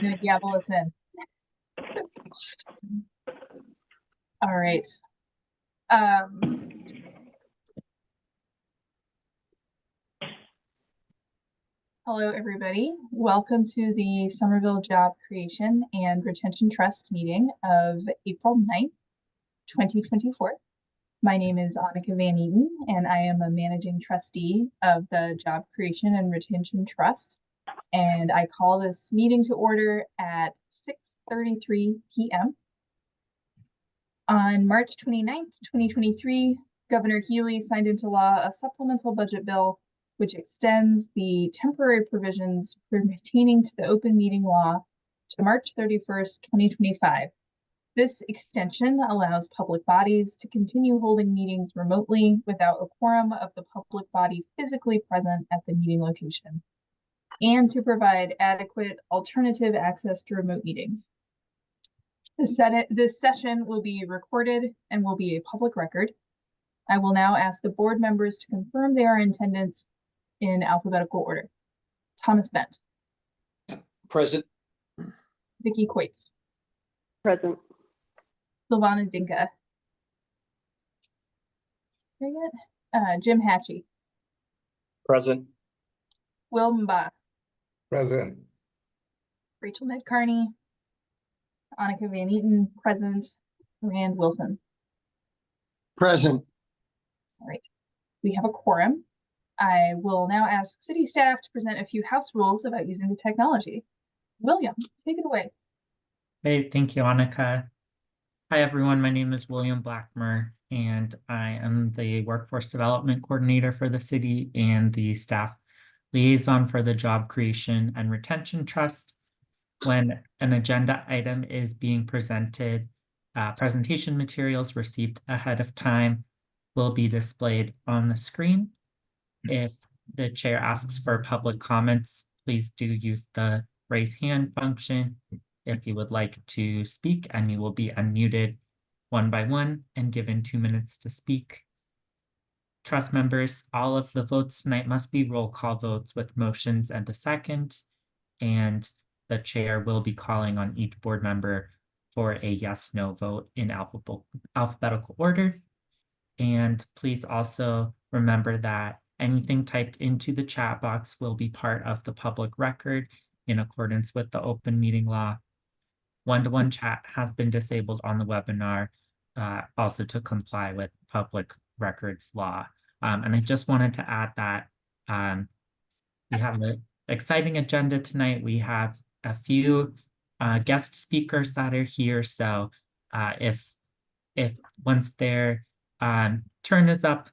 gonna gavel us in. All right. Hello, everybody. Welcome to the Somerville Job Creation and Retention Trust meeting of April 9th, 2024. My name is Annika Van Eaton, and I am a managing trustee of the Job Creation and Retention Trust. And I call this meeting to order at 6:33 p.m. On March 29th, 2023, Governor Healy signed into law a supplemental budget bill which extends the temporary provisions pertaining to the open meeting law to March 31st, 2025. This extension allows public bodies to continue holding meetings remotely without a quorum of the public body physically present at the meeting location, and to provide adequate alternative access to remote meetings. This session will be recorded and will be a public record. I will now ask the board members to confirm they are in attendance in alphabetical order. Thomas Bent. Present. Vicky Coates. Present. Silvana Dinka. Jim Hatchie. Present. Will Mba. Present. Rachel Ned Carney. Annika Van Eaton, present. Rand Wilson. Present. All right. We have a quorum. I will now ask city staff to present a few house rules about using the technology. William, take it away. Hey, thank you, Annika. Hi, everyone. My name is William Blackmer, and I am the Workforce Development Coordinator for the city and the staff liaison for the Job Creation and Retention Trust. When an agenda item is being presented, presentation materials received ahead of time will be displayed on the screen. If the chair asks for public comments, please do use the raise hand function if you would like to speak, and you will be unmuted one by one and given 2 minutes to speak. Trust members, all of the votes tonight must be roll call votes with motions and a second, and the chair will be calling on each board member for a yes/no vote in alphabetical order. And please also remember that anything typed into the chat box will be part of the public record in accordance with the open meeting law. One-to-one chat has been disabled on the webinar, also to comply with public records law. And I just wanted to add that we have an exciting agenda tonight. We have a few guest speakers that are here. So if once their turn is up,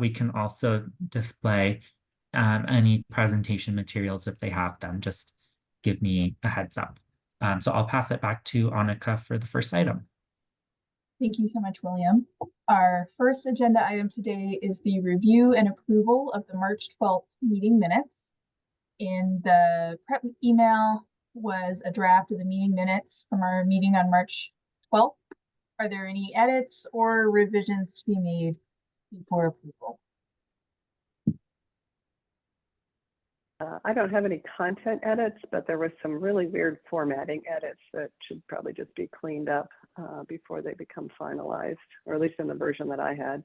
we can also display any presentation materials if they have them. Just give me a heads up. So I'll pass it back to Annika for the first item. Thank you so much, William. Our first agenda item today is the review and approval of the March 12th meeting minutes. In the prep email was a draft of the meeting minutes from our meeting on March 12th. Are there any edits or revisions to be made before approval? I don't have any content edits, but there was some really weird formatting edits that should probably just be cleaned up before they become finalized, or at least in the version that I had.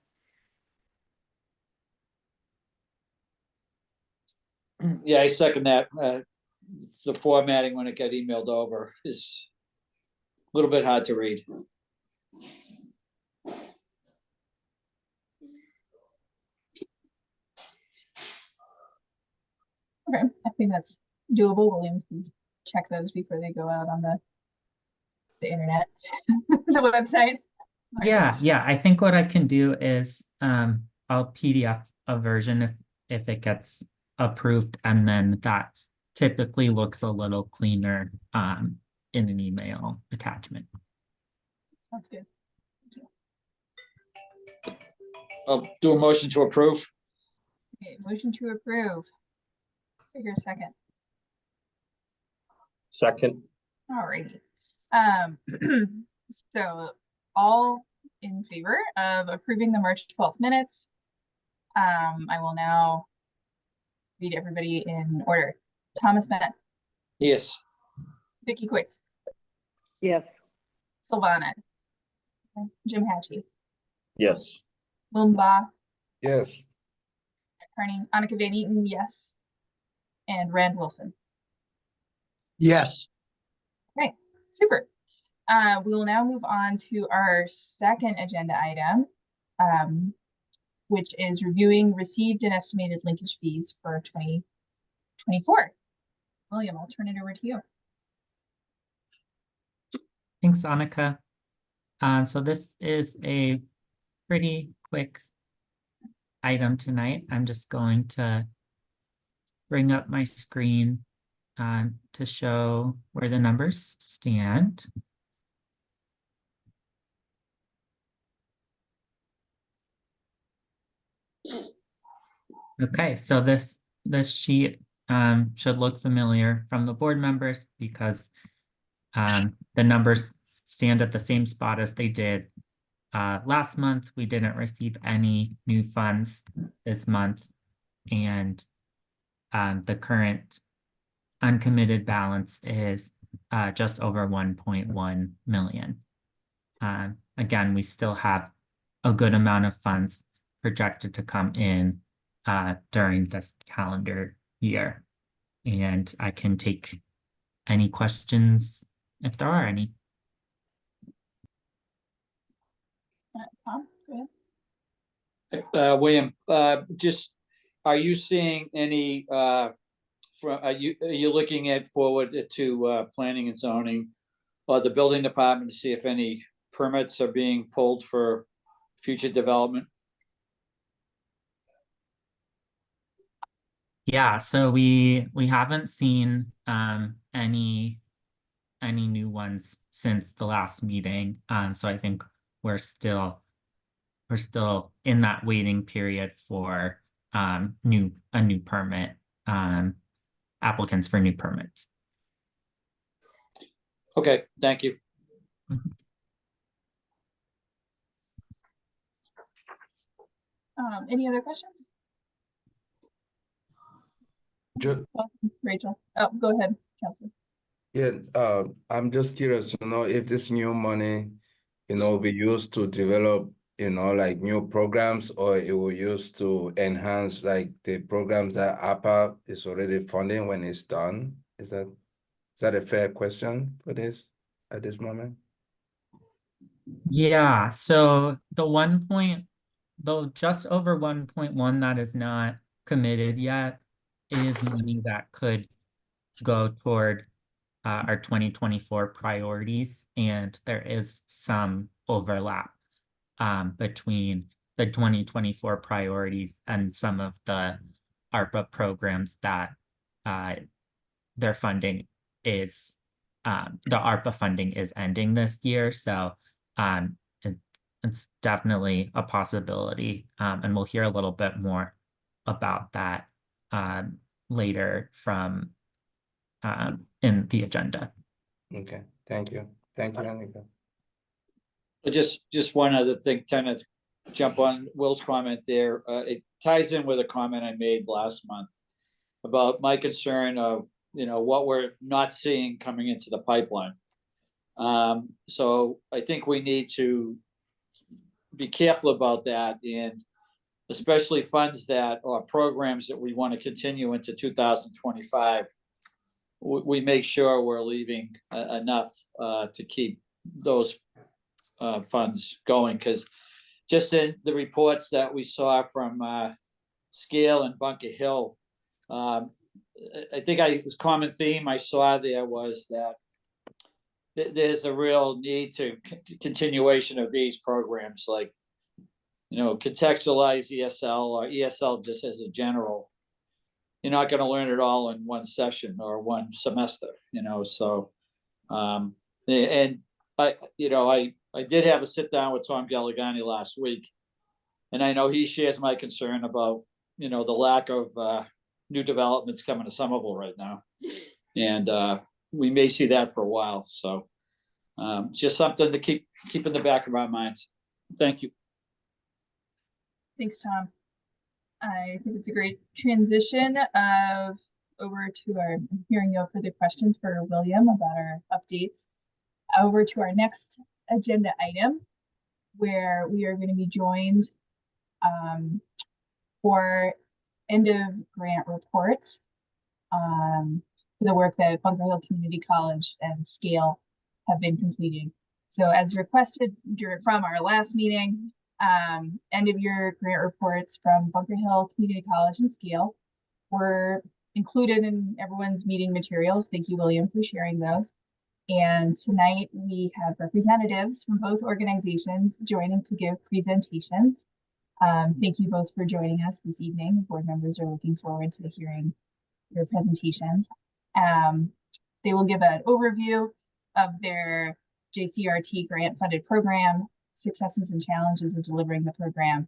Yeah, I second that. The formatting when it got emailed over is a little bit hard to read. Okay, I think that's doable. William can check those before they go out on the internet, the website. Yeah, I think what I can do is I'll PDF a version if it gets approved, and then that typically looks a little cleaner in an email attachment. Sounds good. Thank you. I'll do a motion to approve. Okay, motion to approve. Figure a second. Second. All righty. So all in favor of approving the March 12th minutes. I will now read everybody in order. Thomas Bennett. Yes. Vicky Quicks, Yes. Sylvana, Jim Hatchie, Yes. Wilma, Yes. Carney, Annika Van Eaton, yes. And Rand Wilson. Yes. Okay, super. We will now move on to our second agenda item, which is reviewing received and estimated linkage fees for 2024. William, I'll turn it over to you. Thanks, Annika. So this is a pretty quick item tonight. I'm just going to bring up my screen to show where the numbers stand. Okay, so this sheet should look familiar from the board members because the numbers stand at the same spot as they did last month. We didn't receive any new funds this month, and the current uncommitted balance is just over 1.1 million. Again, we still have a good amount of funds projected to come in during this calendar year. And I can take any questions if there are any. Tom, go ahead. William, just, are you seeing any, are you looking at forward to planning and zoning or the building department to see if any permits are being pulled for future development? Yeah, so we haven't seen any new ones since the last meeting. So I think we're still in that waiting period for a new permit, applicants for new permits. Okay, thank you. Any other questions? Rachel. Oh, go ahead, Kelsey. Yeah, I'm just curious to know if this new money, will be used to develop, like new programs, or it will use to enhance like the programs that APA is already funding when it's done. Is that a fair question for this at this moment? Yeah, so though just over 1.1 that is not committed yet is money that could go toward our 2024 priorities, and there is some overlap between the 2024 priorities and some of the ARPA programs that their funding is the ARPA funding is ending this year. So it's definitely a possibility, and we'll hear a little bit more about that later from in the agenda. Okay, thank you. Thank you, Annika. Just one other thing, trying to jump on Will's comment there. It ties in with a comment I made last month about my concern of, what we're not seeing coming into the pipeline. So I think we need to be careful about that, and especially funds that or programs that we want to continue into 2025. We make sure we're leaving enough to keep those funds going, because just in the reports that we saw from Scale and Bunker Hill, I think this common theme I saw there was that there's a real need to continuation of these programs, like, contextualize ESL or ESL just as a general. You're not going to learn it all in one session or one semester, so, and I did have a sit down with Tom Galligani last week, and I know he shares my concern about, the lack of new developments coming to Somerville right now. And we may see that for a while. So just something to keep in the back of our minds. Thank you. Thanks, Tom. I think it's a great transition of over to our, I'm hearing no further questions for William about our updates. Over to our next agenda item, where we are going to be joined for end of grant reports for the work that Bunker Hill Community College and Scale have been completing. So as requested from our last meeting, end of year grant reports from Bunker Hill Community College and Scale were included in everyone's meeting materials. Thank you, William, for sharing those. And tonight we have representatives from both organizations joining to give presentations. Thank you both for joining us this evening. Board members are looking forward to hearing your presentations. They will give an overview of their JCRT grant funded program, successes and challenges of delivering the program,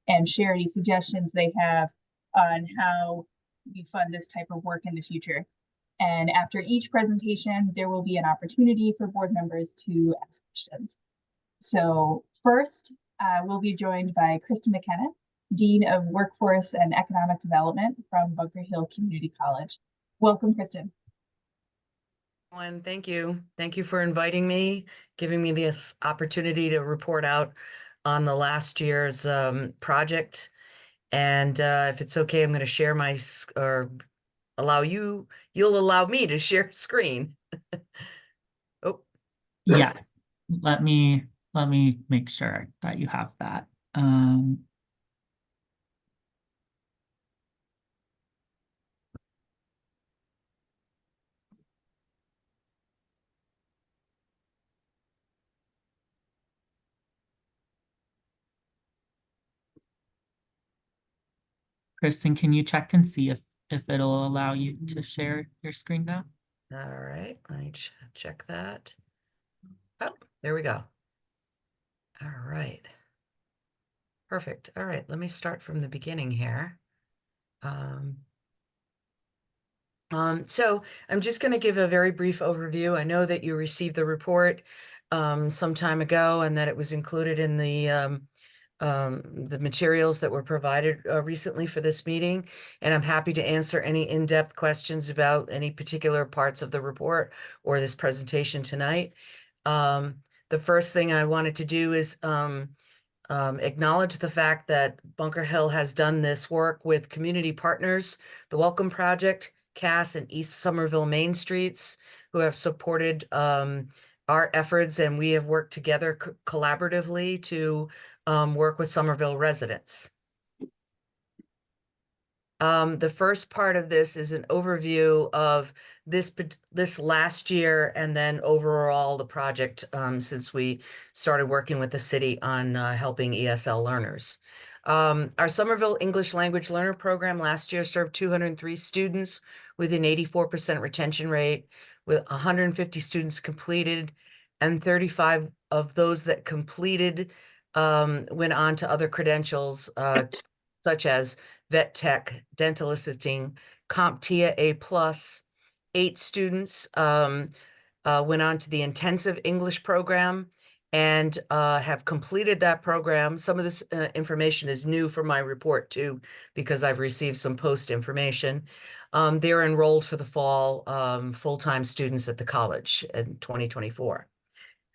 and share any suggestions they have on how we fund this type of work in the future. And after each presentation, there will be an opportunity for board members to ask questions. So first, we'll be joined by Kristen McKenna, Dean of Workforce and Economic Development from Bunker Hill Community College. Welcome, Kristen. Thank you. Thank you for inviting me, giving me this opportunity to report out on the last year's project. And if it's okay, I'm going to share my, or you'll allow me to share screen. Oh, Yeah, let me make sure that you have that. Kristen, can you check and see if it'll allow you to share your screen now? all right. Let me check that. Oh, there we go. All right. Perfect. All right. Let me start from the beginning here. So I'm just going to give a very brief overview. I know that you received the report some time ago and that it was included in the materials that were provided recently for this meeting. And I'm happy to answer any in-depth questions about any particular parts of the report or this presentation tonight. The first thing I wanted to do is acknowledge the fact that Bunker Hill has done this work with community partners, the Welcome Project, Cass and East Somerville Main Streets, who have supported our efforts, and we have worked together collaboratively to work with Somerville residents. The first part of this is an overview of this last year and then overall the project since we started working with the city on helping ESL learners. Our Somerville English Language Learner Program last year served 203 students with an 84% retention rate, with 150 students completed, and 35 of those that completed went on to other credentials such as vet tech, dental assisting, CompTIA A+. 8 students went on to the intensive English program and have completed that program. Some of this information is new for my report too, because I've received some post information. They're enrolled for the fall full-time students at the college in 2024.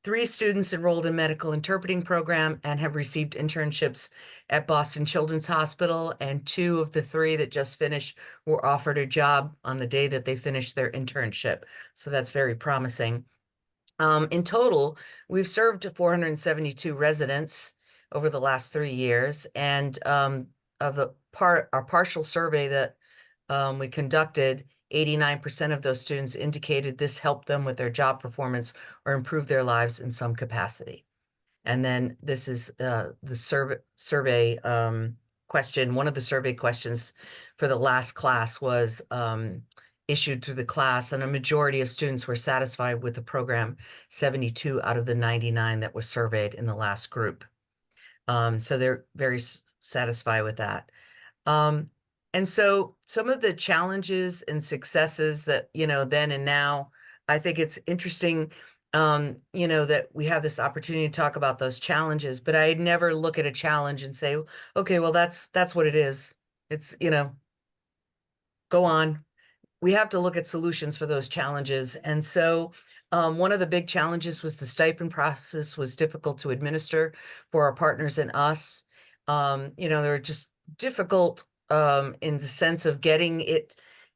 3 students enrolled in medical interpreting program and have received internships at Boston Children's Hospital, and 2 of the 3 that just finished were offered a job on the day that they finished their internship. So that's very promising. In total, we've served 472 residents over the last 3 years, and our partial survey that we conducted, 89% of those students indicated this helped them with their job performance or improved their lives in some capacity. And then this is the survey question. One of the survey questions for the last class was issued through the class, and a majority of students were satisfied with the program, 72 out of the 99 that were surveyed in the last group. So they're very satisfied with that. And so some of the challenges and successes that, then and now, I think it's interesting, that we have this opportunity to talk about those challenges, but I never look at a challenge and say, okay, well, that's what it is. It's, go on. we have to look at solutions for those challenges. And so one of the big challenges was the stipend process was difficult to administer for our partners and us. You know, they were just difficult in the sense of getting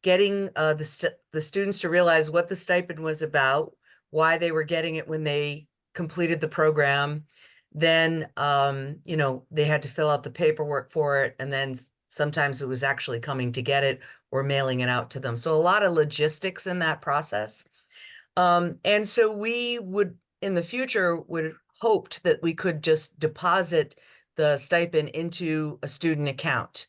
the students to realize what the stipend was about, why they were getting it when they completed the program. Then, you know, they had to fill out the paperwork for it, and then sometimes it was actually coming to get it or mailing it out to them. So a lot of logistics in that process. And so we would, in the future, would hoped that we could just deposit the stipend into a student account.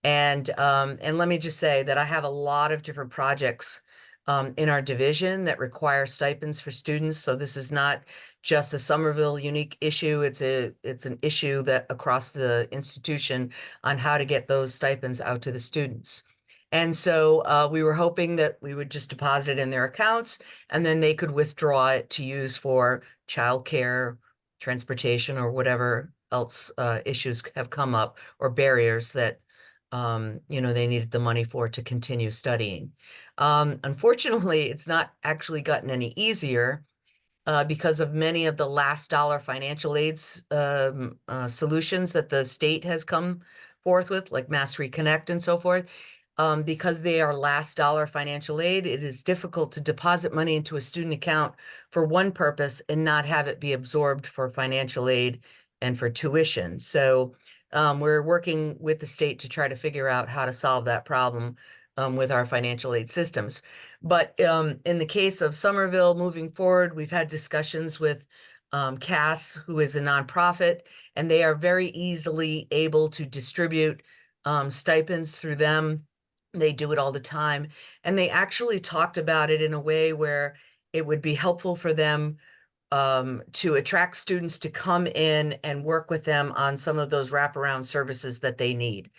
And let me just say that I have a lot of different projects in our division that require stipends for students. So this is not just a Somerville unique issue. It's an issue that across the institution on how to get those stipends out to the students. And so we were hoping that we would just deposit it in their accounts, and then they could withdraw it to use for childcare, transportation, or whatever else issues have come up, or barriers that you know, they needed the money for to continue studying. Unfortunately, it's not actually gotten any easier because of many of the last dollar financial aids solutions that the state has come forth with, like Mass Reconnect and so forth. Because they are last dollar financial aid, it is difficult to deposit money into a student account for one purpose and not have it be absorbed for financial aid and for tuition. So we're working with the state to try to figure out how to solve that problem with our financial aid systems. But in the case of Somerville, moving forward, we've had discussions with CAS, who is a nonprofit, and they are very easily able to distribute stipends through them. They do it all the time. And they actually talked about it in a way where it would be helpful for them to attract students to come in and work with them on some of those wraparound services that they need.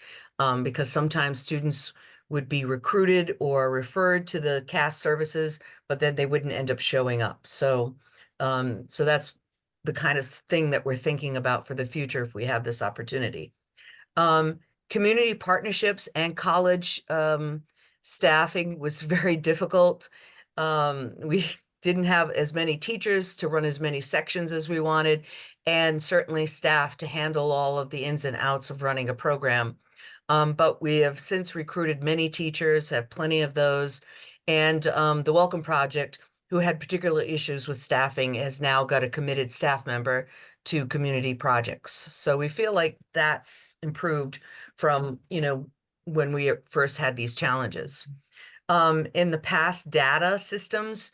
Because sometimes students would be recruited or referred to the CAS services, but then they wouldn't end up showing up. So, so that's the kind of thing that we're thinking about for the future if we have this opportunity. Community partnerships and college staffing was very difficult. We didn't have as many teachers to run as many sections as we wanted, and certainly staff to handle all of the ins and outs of running a program. But we have since recruited many teachers, have plenty of those, and the Welcome Project, who had particular issues with staffing, has now got a committed staff member to community projects. So we feel like that's improved from, you know, when we first had these challenges. In the past, data systems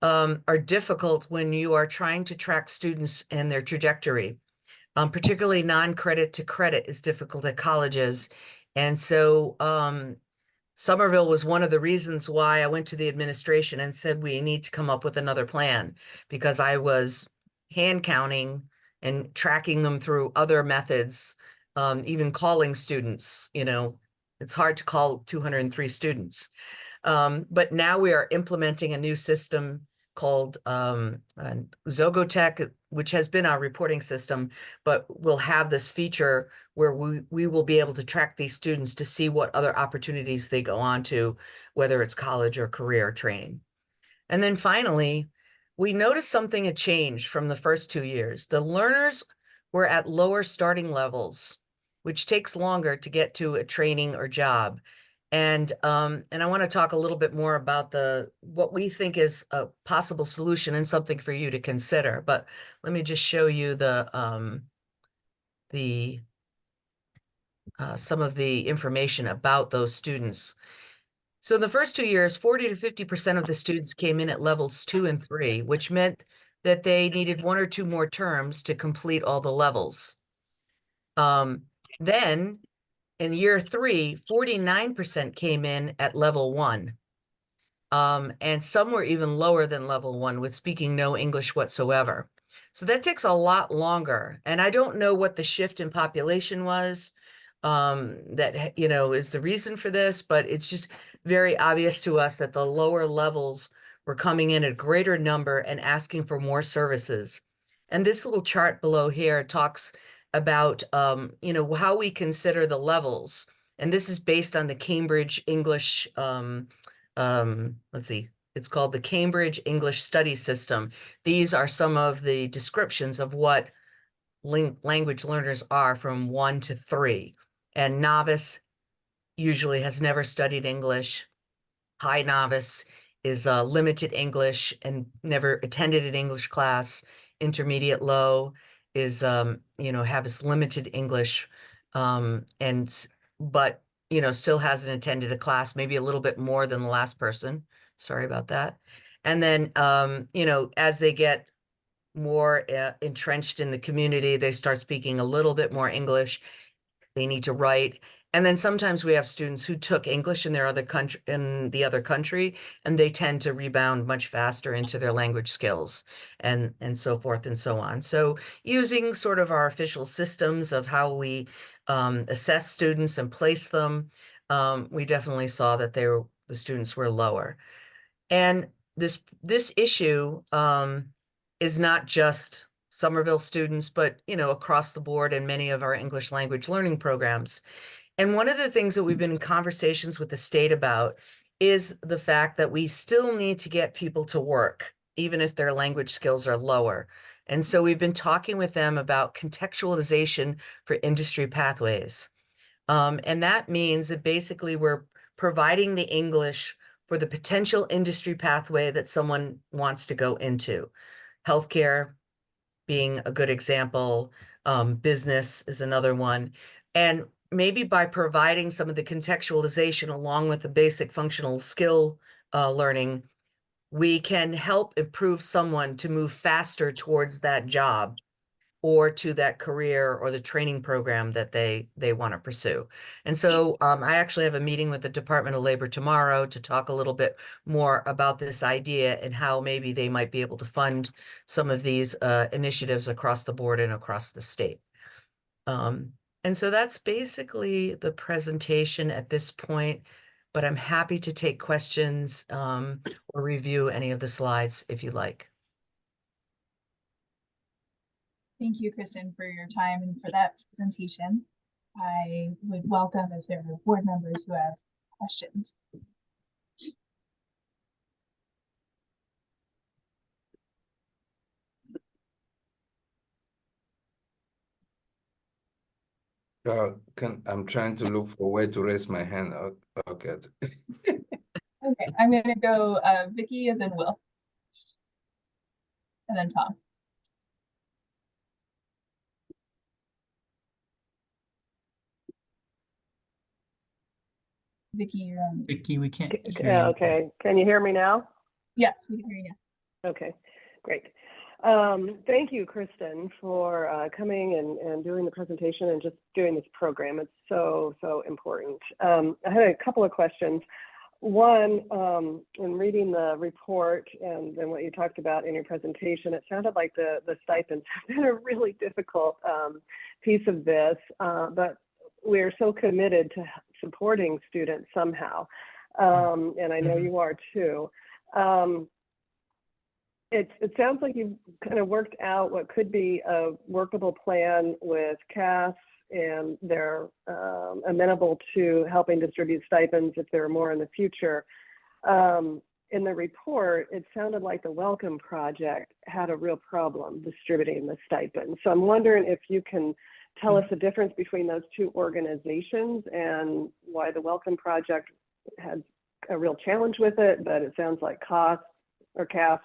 are difficult when you are trying to track students and their trajectory. Particularly non-credit to credit is difficult at colleges. And so Somerville was one of the reasons why I went to the administration and said we need to come up with another plan, because I was hand counting and tracking them through other methods, even calling students. You know, it's hard to call 203 students. But now we are implementing a new system called Zogotech, which has been our reporting system, but we'll have this feature where we will be able to track these students to see what other opportunities they go on to, whether it's college or career training. And then finally, we noticed something had changed from the first 2 years. The learners were at lower starting levels, which takes longer to get to a training or job. And I want to talk a little bit more about what we think is a possible solution and something for you to consider. But let me just show you some of the information about those students. So in the first 2 years, 40 to 50% of the students came in at levels 2 and 3, which meant that they needed 1 or 2 more terms to complete all the levels. Then in year 3, 49% came in at level 1. And some were even lower than level 1 with speaking no English whatsoever. So that takes a lot longer. And I don't know what the shift in population was that, you know, is the reason for this, but it's just very obvious to us that the lower levels were coming in a greater number and asking for more services. And this little chart below here talks about, you know, how we consider the levels. And this is based on the Cambridge English let's see, it's called the Cambridge English Study System. These are some of the descriptions of what language learners are from 1 to 3. And novice usually has never studied English. High novice is limited English and never attended an English class. Intermediate low is, has limited English, but, still hasn't attended a class, maybe a little bit more than the last person. Sorry about that. And then, as they get more entrenched in the community, they start speaking a little bit more English. They need to write. And then sometimes we have students who took English in the other country, and they tend to rebound much faster into their language skills and so forth and so on. So using sort of our official systems of how we assess students and place them, we definitely saw that the students were lower. And this issue is not just Somerville students, but across the board in many of our English language learning programs. And one of the things that we've been in conversations with the state about is the fact that we still need to get people to work, even if their language skills are lower. And so we've been talking with them about contextualization for industry pathways. And that means that basically we're providing the English for the potential industry pathway that someone wants to go into. Healthcare being a good example, business is another one. And maybe by providing some of the contextualization along with the basic functional skill learning, we can help improve someone to move faster towards that job or to that career or the training program that they want to pursue. And so I actually have a meeting with the Department of Labor tomorrow to talk a little bit more about this idea and how maybe they might be able to fund some of these initiatives across the board and across the state. And so that's basically the presentation at this point, but I'm happy to take questions or review any of the slides if you like. Thank you, Kristen, for your time and for that presentation. I would welcome if there are board members who have questions. I'm trying to look for a way to raise my hand. Okay. Okay, I'm going to go Vicky and then Will. And then Tom. Vicky, you're on. Vicky, we can't hear you. Okay, can you hear me now? Yes, we can hear you now. Okay, great. Thank you, Kristen, for coming and doing the presentation and just doing this program. It's so important. I had a couple of questions. One, in reading the report and then what you talked about in your presentation, it sounded like the stipends have been a really difficult piece of this, but we're so committed to supporting students somehow, and I know you are too. It sounds like you've kind of worked out what could be a workable plan with CAS, and they're amenable to helping distribute stipends if there are more in the future. In the report, it sounded like the Welcome Project had a real problem distributing the stipends. So I'm wondering if you can tell us the difference between those two organizations and why the Welcome Project had a real challenge with it, but it sounds like CAS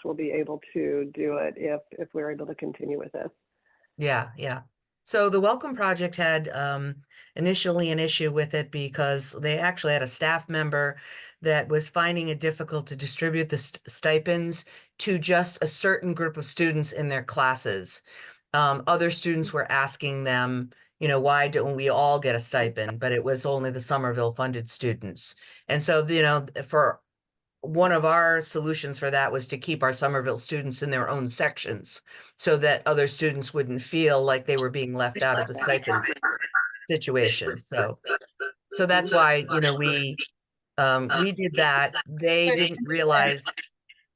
will be able to do it if we're able to continue with this. Yeah. So the Welcome Project had initially an issue with it because they actually had a staff member that was finding it difficult to distribute the stipends to just a certain group of students in their classes. Other students were asking them, why don't we all get a stipend? But it was only the Somerville funded students. And so, for one of our solutions for that was to keep our Somerville students in their own sections so that other students wouldn't feel like they were being left out of the stipends situation. So that's why, we did that. They didn't realize,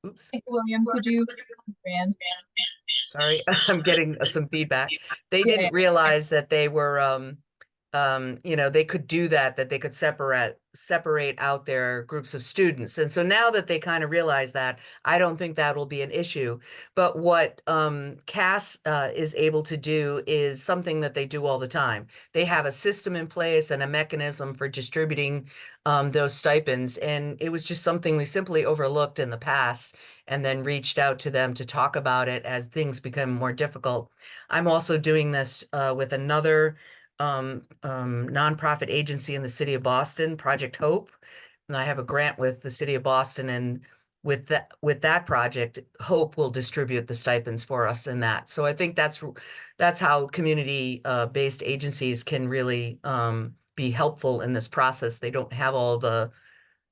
oops. Hey, William, could you expand? Sorry, I'm getting some feedback. They didn't realize that they were you know, they could do that they could separate out their groups of students. And so now that they kind of realize that, I don't think that will be an issue. But what CAS is able to do is something that they do all the time. They have a system in place and a mechanism for distributing those stipends. And it was just something we simply overlooked in the past and then reached out to them to talk about it as things become more difficult. I'm also doing this with another nonprofit agency in the city of Boston, Project Hope. And I have a grant with the city of Boston, and with that project, Hope will distribute the stipends for us in that. So I think that's how community based agencies can really be helpful in this process. They don't have all the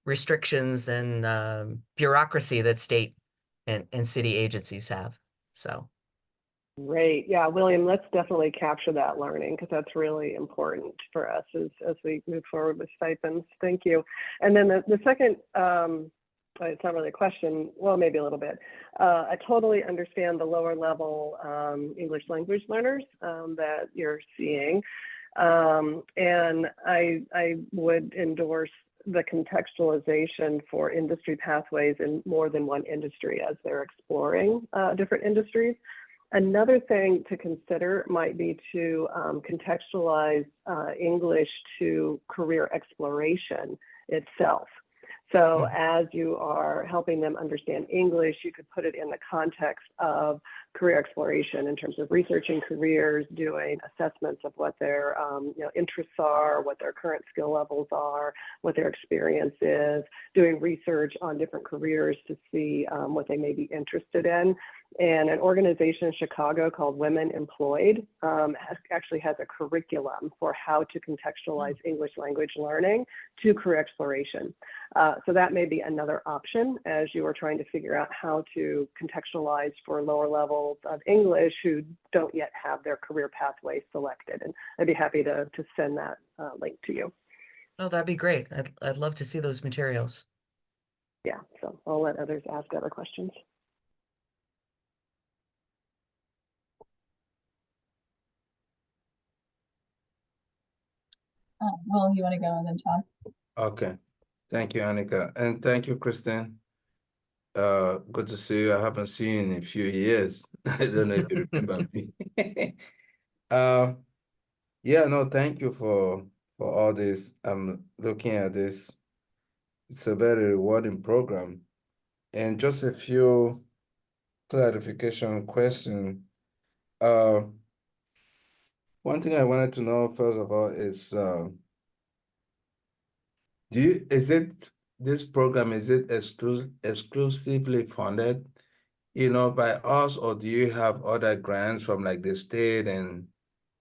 restrictions and bureaucracy that state and city agencies have. So. Great. Yeah, William, let's definitely capture that learning because that's really important for us as we move forward with stipends. Thank you. And then the second, it's not really a question, well, maybe a little bit. I totally understand the lower level English language learners that you're seeing. And I would endorse the contextualization for industry pathways in more than one industry as they're exploring different industries. Another thing to consider might be to contextualize English to career exploration itself. So as you are helping them understand English, you could put it in the context of career exploration in terms of researching careers, doing assessments of what their interests are, what their current skill levels are, what their experience is, doing research on different careers to see what they may be interested in. And an organization in Chicago called Women Employed actually has a curriculum for how to contextualize English language learning to career exploration. So that may be another option as you are trying to figure out how to contextualize for lower levels of English who don't yet have their career pathway selected. And I'd be happy to send that link to you. Oh, that'd be great. I'd love to see those materials. Yeah, so I'll let others ask other questions. Will, you want to go and then Tom? Okay. Thank you, Annika. And thank you, Kristen. Good to see you. I haven't seen you in a few years. I don't know if you remember me. Yeah, no, thank you for all this. I'm looking at this. It's a very rewarding program. And just a few clarification questions. One thing I wanted to know, first of all, is this program, is it exclusively funded, by us, or do you have other grants from like the state and,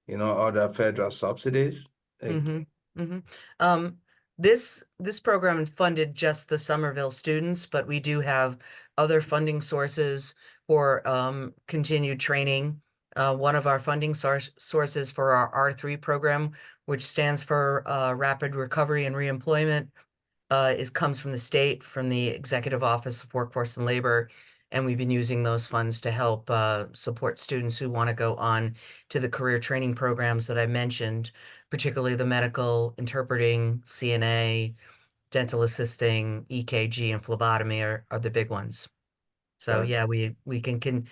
other federal subsidies? Like, This program funded just the Somerville students, but we do have other funding sources for continued training. One of our funding sources for our R3 program, which stands for Rapid Recovery and Reemployment, comes from the state, from the Executive Office of Workforce and Labor. And we've been using those funds to help support students who want to go on to the career training programs that I mentioned, particularly the medical, interpreting, CNA, dental assisting, EKG, and phlebotomy are the big ones. So yeah, we can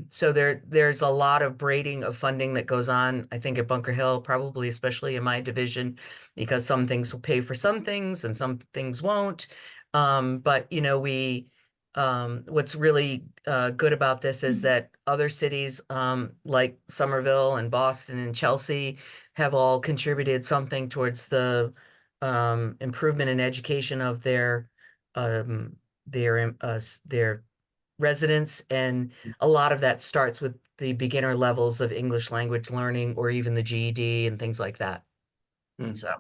so there's a lot of braiding of funding that goes on, I think, at Bunker Hill, probably especially in my division, because some things will pay for some things and some things won't. But what's really good about this is that other cities like Somerville and Boston and Chelsea have all contributed something towards the improvement in education of their residents, and a lot of that starts with the beginner levels of English language learning or even the GED and things like that. So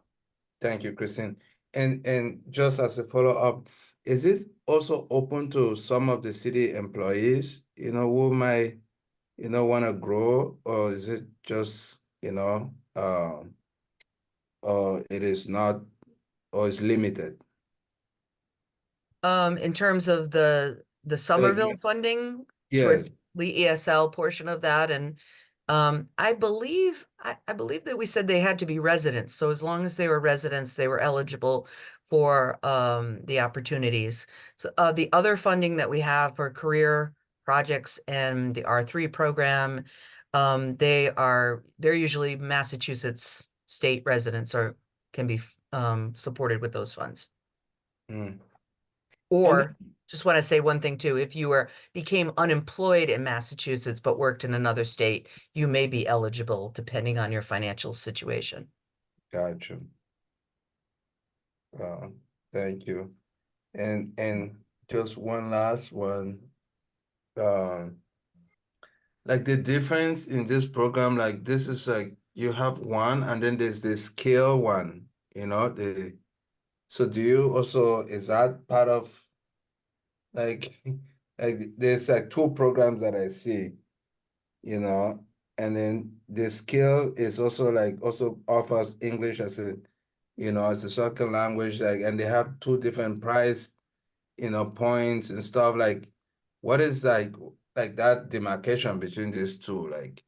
thank you, Christine. And just as a follow-up, is it also open to some of the city employees, who might, want to grow, or is it just, or it is not, or it's limited? in terms of the Somerville funding Yes. towards the ESL portion of that, and I believe I believe that we said they had to be residents. So as long as they were residents, they were eligible for the opportunities. So the other funding that we have for career projects and the R3 program, they're usually Massachusetts state residents or can be supported with those funds. Mm. Or just want to say one thing too, if you became unemployed in Massachusetts but worked in another state, you may be eligible depending on your financial situation. Gotcha. Thank you. And just one last one. Like the difference in this program, like this is like you have one and then there's the scale one, so do you also, is that part of like like there's like two programs that I see, and then the scale is also like also offers English as a second language, like, and they have two different price, points and stuff. Like, what is like that demarcation between these two? Like,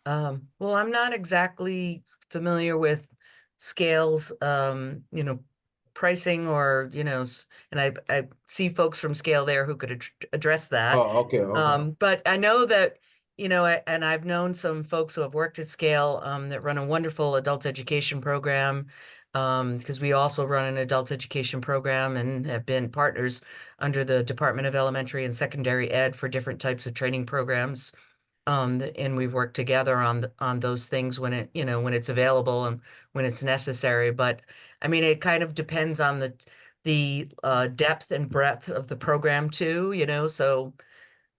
Well, I'm not exactly familiar with scales, pricing or, and I see folks from Scale there who could address that. oh, okay. But I know that, and I've known some folks who have worked at Scale that run a wonderful adult education program, because we also run an adult education program and have been partners under the Department of Elementary and Secondary Ed for different types of training programs. And we've worked together on those things when when it's available and when it's necessary. But I mean, it kind of depends on the depth and breadth of the program too, So,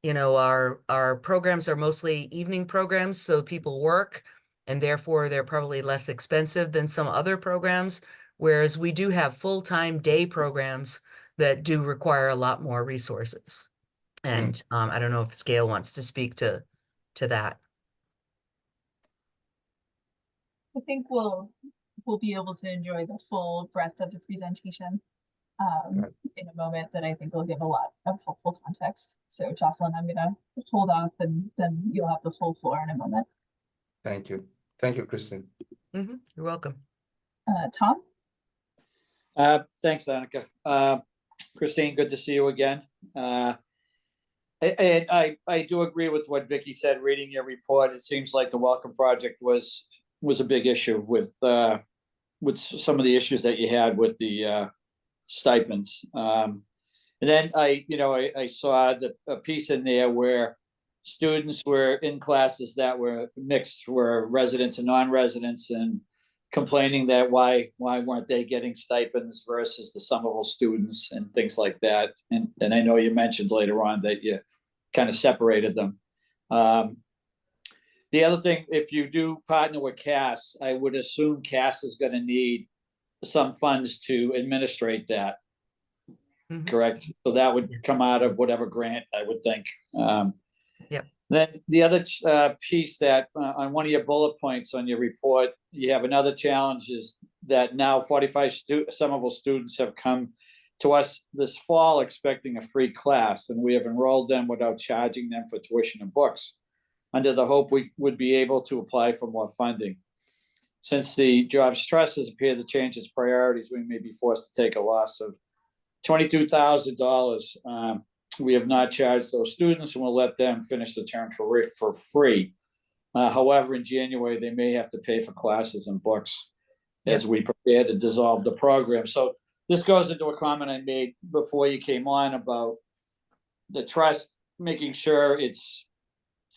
our programs are mostly evening programs, so people work, and therefore they're probably less expensive than some other programs. Whereas we do have full-time day programs that do require a lot more resources. And I don't know if Scale wants to speak to that. I think we'll be able to enjoy the full breadth of the presentation in a moment that I think will give a lot of helpful context. So Jocelyn, I'm gonna hold off and then you'll have the full floor in a moment. Thank you. Thank you, Kristen. You're welcome. Tom? Thanks, Annika. Christine, good to see you again. And I do agree with what Vicky said. Reading your report, it seems like the Welcome Project was a big issue with some of the issues that you had with the stipends. And then I saw a piece in there where students were in classes that were mixed, were residents and non-residents, and complaining that why weren't they getting stipends versus the Somerville students and things like that. And I know you mentioned later on that you kind of separated them. The other thing, if you do partner with CAS, I would assume CAS is going to need some funds to administrate that. Correct? So that would come out of whatever grant, I would think. Then the other piece that on one of your bullet points on your report, you have another challenge is that now 45 Somerville students have come to us this fall expecting a free class, and we have enrolled them without charging them for tuition and books, under the hope we would be able to apply for more funding. Since the Jobs Trust has appeared to change its priorities, we may be forced to take a loss of $22,000. We have not charged those students, and we'll let them finish the term for free. However, in January, they may have to pay for classes and books as we prepare to dissolve the program. So this goes into a comment I made before you came on about the trust making sure it's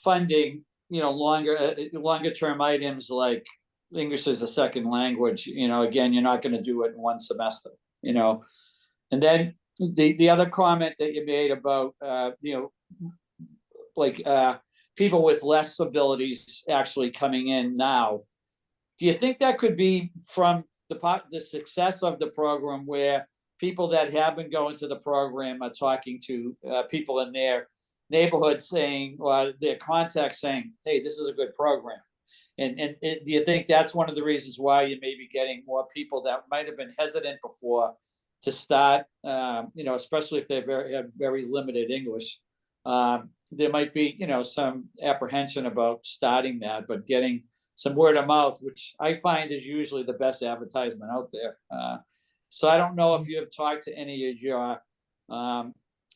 funding, longer term items like English as a second language. Again, you're not going to do it in one semester. And then the other comment that you made about people with less abilities actually coming in now. Do you think that could be from the success of the program, where people that have been going to the program are talking to people in their neighborhood saying, or their contacts saying, hey, this is a good program? And do you think that's one of the reasons why you may be getting more people that might have been hesitant before to start, especially if they have very limited English? There might be, some apprehension about starting that, but getting some word of mouth, which I find is usually the best advertisement out there. So I don't know if you have talked to any of your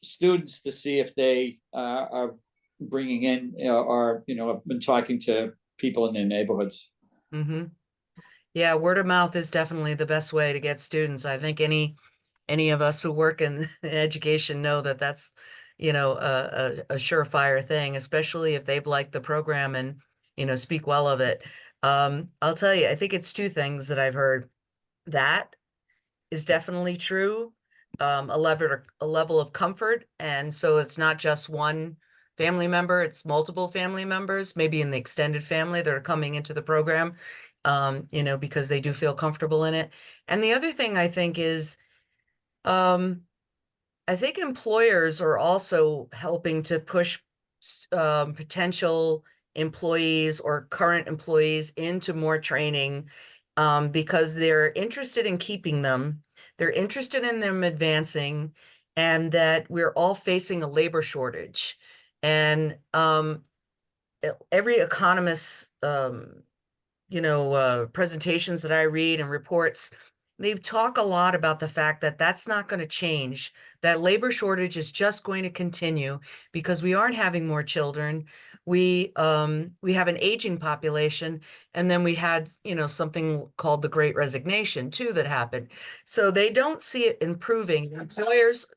students to see if they are bringing in or have been talking to people in their neighborhoods. Mm-hmm. Yeah, word of mouth is definitely the best way to get students. I think any of us who work in education know that that's, a surefire thing, especially if they've liked the program and, speak well of it. I'll tell you, I think it's two things that I've heard. That is definitely true. A level of comfort. And so it's not just one family member, it's multiple family members, maybe in the extended family that are coming into the program, because they do feel comfortable in it. And the other thing I think is, I think employers are also helping to push potential employees or current employees into more training because they're interested in keeping them. They're interested in them advancing, and that we're all facing a labor shortage. And every economist's presentations that I read and reports, they talk a lot about the fact that that's not going to change, that labor shortage is just going to continue because we aren't having more children. We have an aging population, and then we had, something called the Great Resignation too that happened. So they don't see it improving. Employers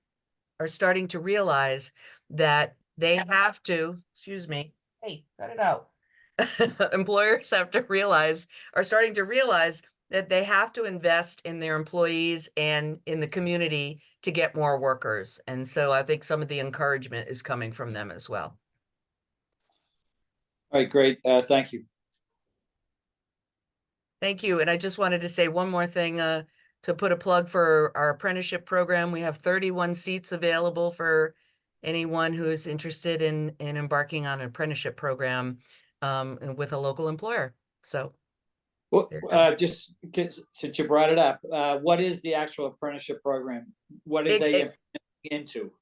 are starting to realize that they have to, excuse me, hey, cut it out. Employers are starting to realize that they have to invest in their employees and in the community to get more workers. And so I think some of the encouragement is coming from them as well. All right, great. Thank you. Thank you. And I just wanted to say one more thing, to put a plug for our apprenticeship program. We have 31 seats available for anyone who is interested in embarking on an apprenticeship program with a local employer. So Well, there you go. just since you brought it up, what is the actual apprenticeship program? What are they into?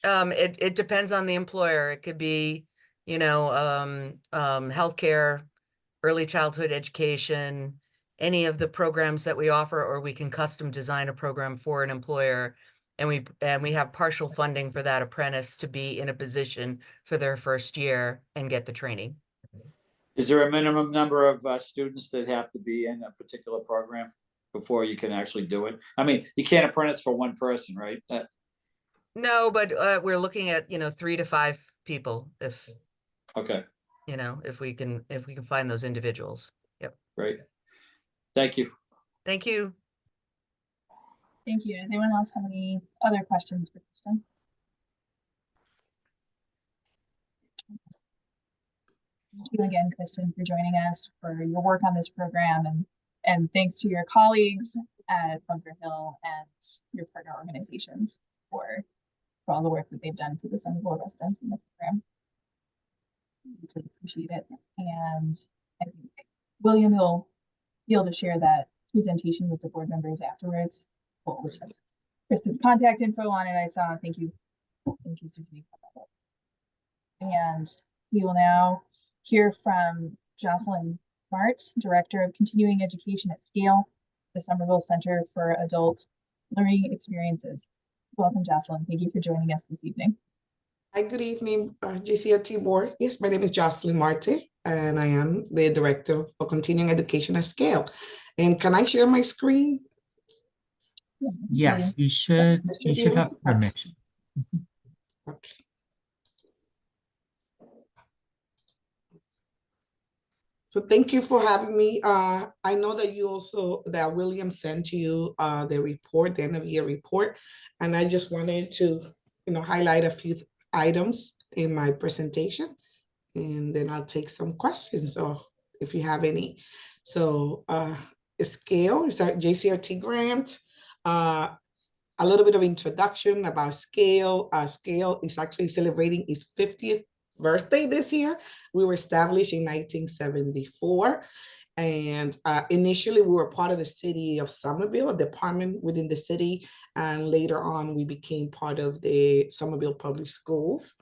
It depends on the employer. It could be, healthcare, early childhood education, any of the programs that we offer, or we can custom design a program for an employer. And we have partial funding for that apprentice to be in a position for their first year and get the training. Is there a minimum number of students that have to be in a particular program before you can actually do it? I mean, you can't apprentice for one person, right? No, but we're looking at 3 to 5 people if Okay, if we can find those individuals. Yep. great. Thank you. Thank you. Thank you. Does anyone else have any other questions for Kristen? Thank you again, Kristen, for joining us, for your work on this program, and thanks to your colleagues at Bunker Hill and your partner organizations for all the work that they've done for the Somerville residents in the program. Really appreciate it. And I think William will be able to share that presentation with the board members afterwards, which has Kristen's contact info on it. I saw. Thank you. Thank you, Susie. And we will now hear from Jocelyn Mart, Director of Continuing Education at Scale, the Somerville Center for Adult Learning Experiences. Welcome, Jocelyn. Thank you for joining us this evening. Hi, good evening, JCRT board. Yes, my name is Jocelyn Marte, and I am the Director for Continuing Education at Scale. And can I share my screen? Yes, you should have permission. Okay. So thank you for having me. I know that that William sent you the report, the end of year report, and I just wanted to, highlight a few items in my presentation, and then I'll take some questions, or if you have any. So Scale is our JCRT grant. A little bit of introduction about Scale. Scale is actually celebrating its 50th birthday this year. We were established in 1974. And initially we were part of the city of Somerville, a department within the city. And later on, we became part of the Somerville Public Schools.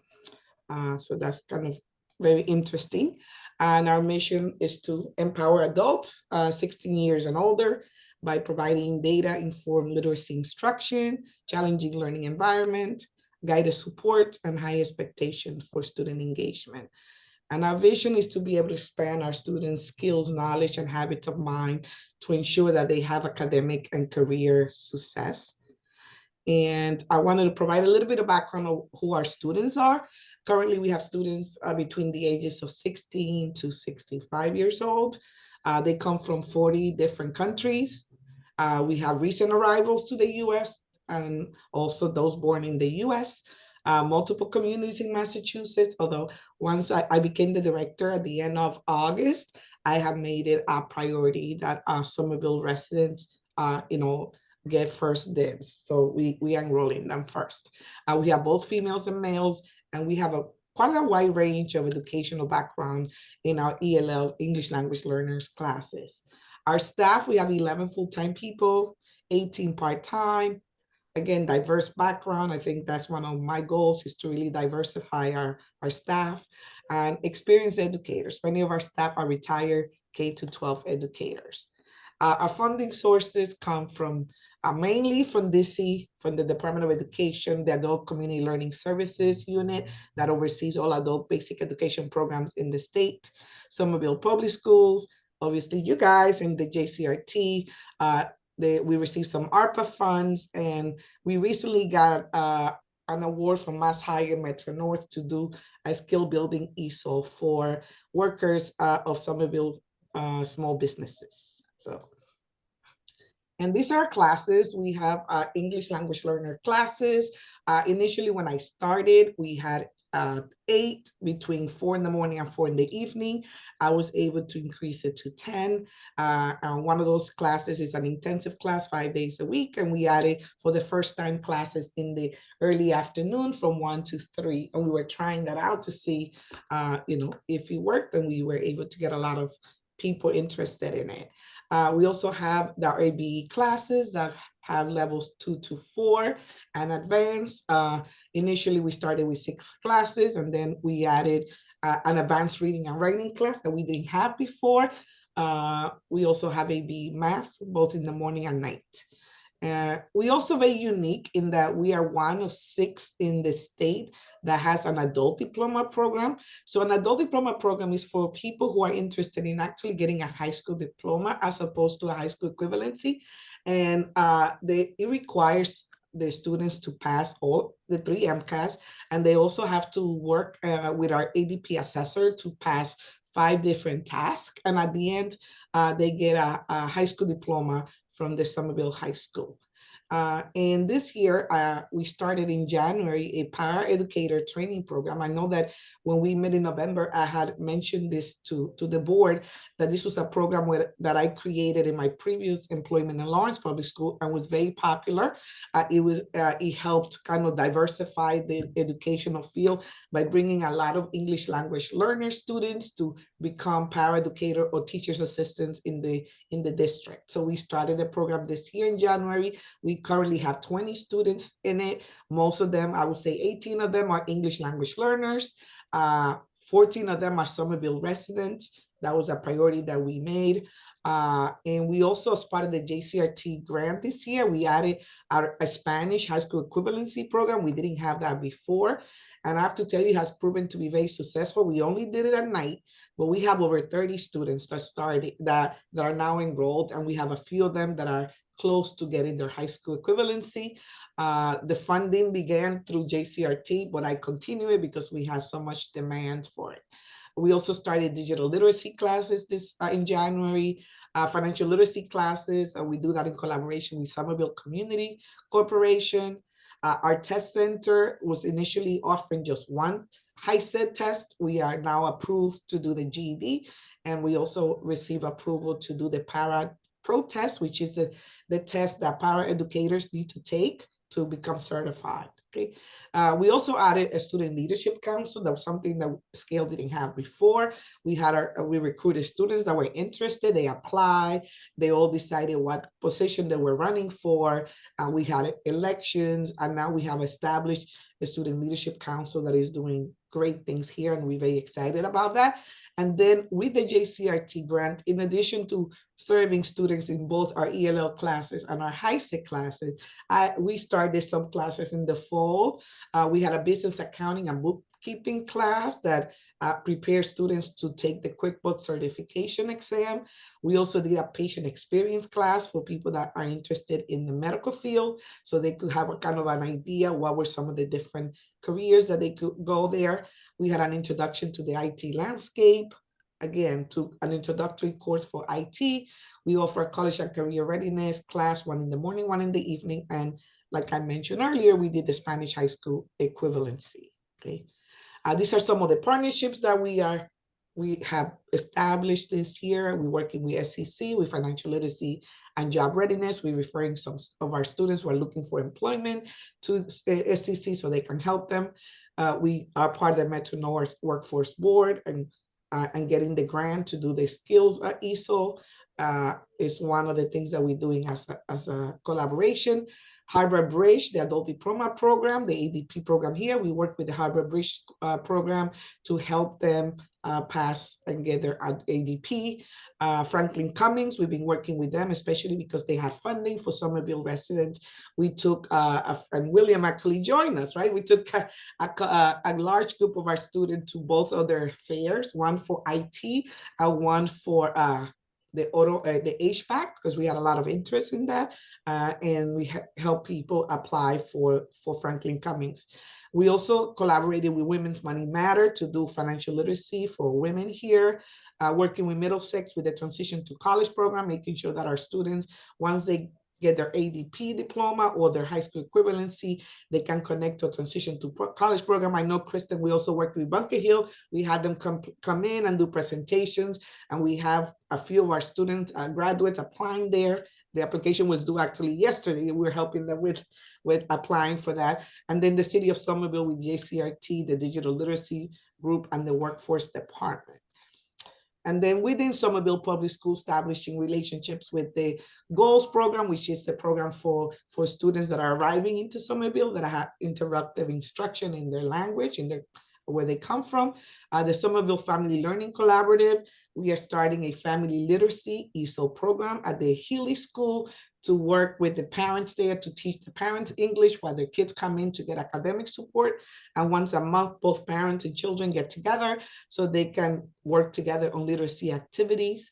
So that's kind of very interesting. And our mission is to empower adults 16 years and older by providing data-informed literacy instruction, challenging learning environment, guided support, and high expectations for student engagement. And our vision is to be able to expand our students' skills, knowledge, and habits of mind to ensure that they have academic and career success. And I wanted to provide a little bit of background of who our students are. Currently, we have students between the ages of 16 to 65 years old. They come from 40 different countries. We have recent arrivals to the US and also those born in the US. Multiple communities in Massachusetts, although once I became the director at the end of August, I have made it a priority that Somerville residents, get first dibs. So we enrolling them first. We have both females and males, and we have quite a wide range of educational background in our ELL, English Language Learners classes. Our staff, we have 11 full-time people, 18 part-time. Again, diverse background. I think that's one of my goals, is to really diversify our staff and experienced educators. Many of our staff are retired K-12 educators. Our funding sources come from mainly from DC, from the Department of Education, the Adult Community Learning Services Unit that oversees all adult basic education programs in the state, Somerville Public Schools, obviously you guys in the JCRT. We received some ARPA funds, and we recently got an award from Mass Higher Metro North to do a skill building ESOL for workers of Somerville small businesses. So, and these are classes. We have English language learner classes. Initially, when I started, we had 8 between 4 in the morning and 4 in the evening. I was able to increase it to 10. And one of those classes is an intensive class 5 days a week. And we added for the first time classes in the early afternoon from 1 to 3. And we were trying that out to see, if it worked, and we were able to get a lot of people interested in it. We also have the ABE classes that have levels 2 to 4 and advanced. Initially, we started with 6 classes, and then we added an advanced reading and writing class that we didn't have before. We also have ABE math, both in the morning and night. We also very unique in that we are one of 6 in the state that has an adult diploma program. So an adult diploma program is for people who are interested in actually getting a high school diploma as opposed to a high school equivalency. And it requires the students to pass all the 3 MCAS, and they also have to work with our ADP assessor to pass 5 different tasks. And at the end, they get a high school diploma from the Somerville High School. And this year, we started in January a para-educator training program. I know that when we met in November, I had mentioned this to the board, that this was a program that I created in my previous employment in Lawrence Public School and was very popular. It helped kind of diversify the educational field by bringing a lot of English language learner students to become para-educator or teacher's assistants in the district. So we started the program this year in January. We currently have 20 students in it. Most of them, I would say 18 of them are English language learners. 14 of them are Somerville residents. That was a priority that we made. And we also, as part of the JCRT grant this year, we added a Spanish high school equivalency program. We didn't have that before. And I have to tell you, it has proven to be very successful. We only did it at night, but we have over 30 students that are now enrolled. And we have a few of them that are close to getting their high school equivalency. The funding began through JCRT, but I continue it because we have so much demand for it. We also started digital literacy classes in January, financial literacy classes. We do that in collaboration with Somerville Community Corporation. Our test center was initially offering just one HiSET test. We are now approved to do the GED, and we also receive approval to do the Para-Pro test, which is the test that para-educators need to take to become certified. Okay. We also added a student leadership council. That was something that Scale didn't have before. We recruited students that were interested. They applied. They all decided what position they were running for. We had elections, and now we have established the Student Leadership Council that is doing great things here, and we're very excited about that. And then with the JCRT grant, in addition to serving students in both our ELL classes and our HiSec classes, we started some classes in the fall. We had a business accounting and bookkeeping class that prepares students to take the QuickBooks certification exam. We also did a patient experience class for people that are interested in the medical field, so they could have a kind of an idea what were some of the different careers that they could go there. We had an introduction to the IT landscape, again, to an introductory course for IT. We offer a college and career readiness class, one in the morning, one in the evening. And like I mentioned earlier, we did the Spanish high school equivalency, okay? These are some of the partnerships that we have established this year. We're working with SEC, with financial literacy and job readiness. We're referring some of our students who are looking for employment to SEC so they can help them. We are part of the Metro North Workforce Board, and getting the grant to do the skills at ESOL is one of the things that we're doing as a collaboration. Harbor Bridge, the adult diploma program, the ADP program here, we work with the Harbor Bridge program to help them pass and get their ADP. Franklin Cummings, we've been working with them, especially because they had funding for Somerville residents. We took, and William actually joined us, right? We took a large group of our students to both of their fairs, one for IT and one for the HVAC, because we had a lot of interest in that, and we help people apply for Franklin Cummings. We also collaborated with Women's Money Matter to do financial literacy for women here, working with Middlesex with the transition to college program, making sure that our students, once they get their ADP diploma or their high school equivalency, they can connect to a transition to college program. I know, Kristen, we also work with Bunker Hill. We had them come in and do presentations, and we have a few of our students, graduates applying there. The application was due actually yesterday. We're helping them with applying for that. And then the city of Somerville with JCRT, the digital literacy group, and the workforce department. And then within Somerville Public Schools, establishing relationships with the GOALS program, which is the program for students that are arriving into Somerville that have interactive instruction in their language, in their where they come from. The Somerville Family Learning Collaborative, we are starting a family literacy ESOL program at the Healy School to work with the parents there to teach the parents English while their kids come in to get academic support. And once a month, both parents and children get together so they can work together on literacy activities.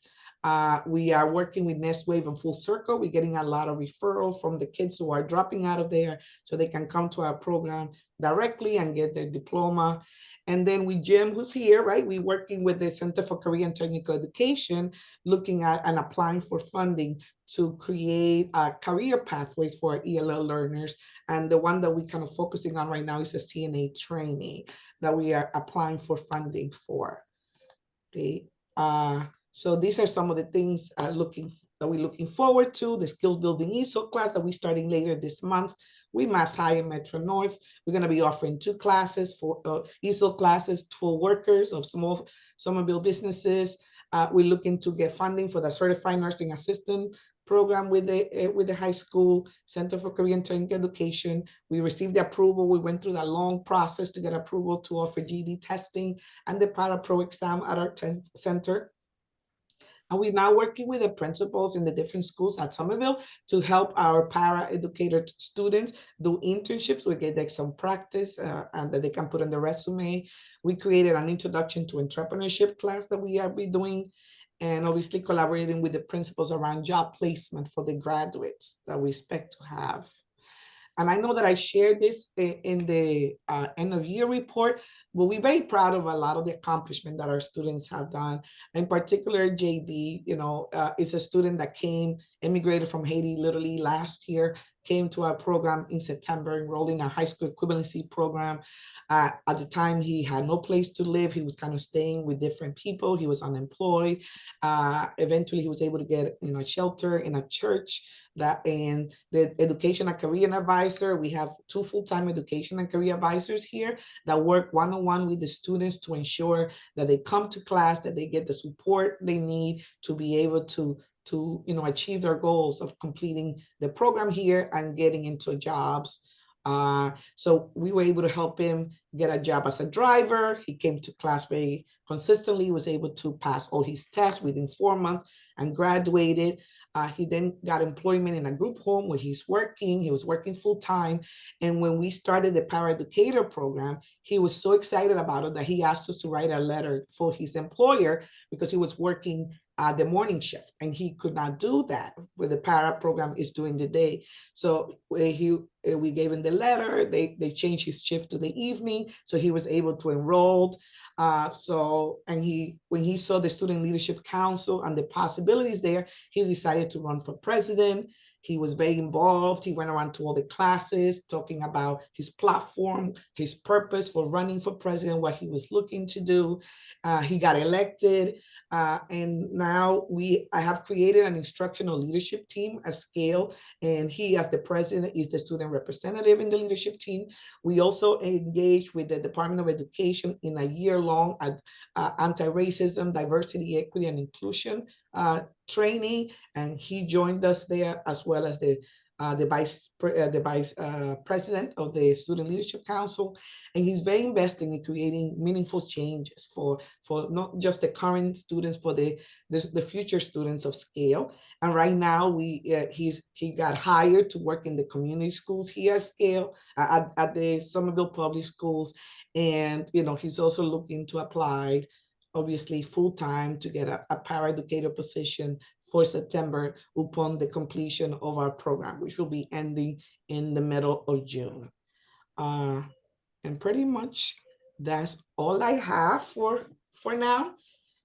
We are working with Nest Wave and Full Circle. We're getting a lot of referrals from the kids who are dropping out of there so they can come to our program directly and get their diploma. And then with Jim, who's here, right? We're working with the Center for Career and Technical Education, looking at and applying for funding to create career pathways for ELL learners. And the one that we're kind of focusing on right now is a CNA training that we are applying for funding for. Okay. So these are some of the things that we're looking forward to. The skills building ESOL class that we're starting later this month. We Mass High in Metro North. We're going to be offering 2 classes for ESOL classes for workers of small Somerville businesses. We're looking to get funding for the Certified Nursing Assistant program with the high school Center for Career and Technical Education. We received the approval. We went through that long process to get approval to offer GED testing and the Para-Pro exam at our center. And we're now working with the principals in the different schools at Somerville to help our para-educator students do internships. We get them some practice and that they can put on the resume. We created an introduction to entrepreneurship class that we are doing, and obviously collaborating with the principals around job placement for the graduates that we expect to have. And I know that I shared this in the end of year report, but we're very proud of a lot of the accomplishment that our students have done. In particular, JD, is a student that immigrated from Haiti literally last year, came to our program in September, enrolled in our high school equivalency program. At the time, he had no place to live. He was kind of staying with different people. He was unemployed. Eventually, he was able to get a shelter in a church. And the education and career advisor, we have 2 full-time education and career advisors here that work one-on-one with the students to ensure that they come to class, that they get the support they need to be able to achieve their goals of completing the program here and getting into jobs So we were able to help him get a job as a driver. He came to class very consistently, was able to pass all his tests within 4 months and graduated. He then got employment in a group home where he's working. He was working full time. And when we started the Paraeducator program, he was so excited about it that he asked us to write a letter for his employer because he was working the morning shift and he could not do that where the para program is during the day. So we gave him the letter. They changed his shift to the evening, so he was able to enroll. When he saw the Student Leadership Council and the possibilities there, he decided to run for president. He was very involved. He went around to all the classes talking about his platform, his purpose for running for president, what he was looking to do. He got elected. And now I have created an instructional leadership team at scale. And he, as the president, is the student representative in the leadership team. We also engaged with the Department of Education in a year-long anti-racism, diversity, equity, and inclusion training, and he joined us there, as well as the vice president of the Student Leadership Council. And he's very invested in creating meaningful changes for not just the current students, for the future students of scale. And right now he got hired to work in the community schools here at scale at the Somerville Public Schools. And he's also looking to apply, obviously full-time, to get a paraeducator position for September upon the completion of our program, which will be ending in the middle of June. And pretty much that's all I have for now.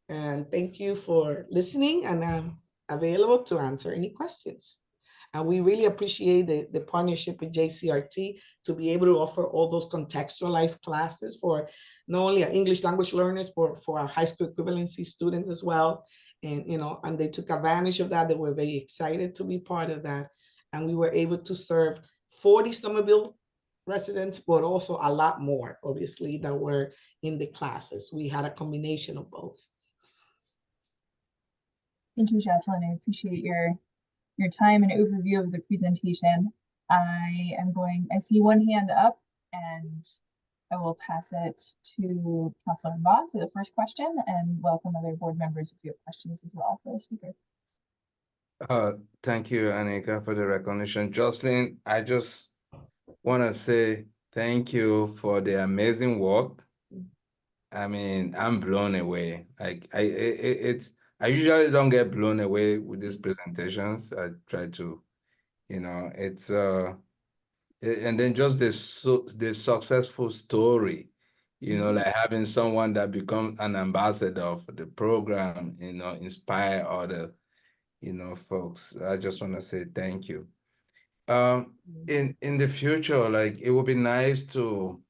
And thank you for listening, and I'm available to answer any questions. And we really appreciate the partnership with JCRT to be able to offer all those contextualized classes for not only our English language learners, but for our high school equivalency students as well. And, and they took advantage of that. They were very excited to be part of that. And we were able to serve 40 Somerville residents, but also a lot more, obviously, that were in the classes. We had a combination of both. Thank you, Jocelyn. I appreciate your time and overview of the presentation. I see one hand up, and I will pass it to Councilor Mbaugh for the first question, and welcome other board members if you have questions as well for the speaker. Thank you, Anika, for the recognition. Jocelyn, I just want to say thank you for the amazing work. I mean, I'm blown away. Like I usually don't get blown away with these presentations. I try to, it's and then just the successful story, like having someone that becomes an ambassador for the program, inspire other, folks. I just want to say thank you. In the future, like it would be nice to,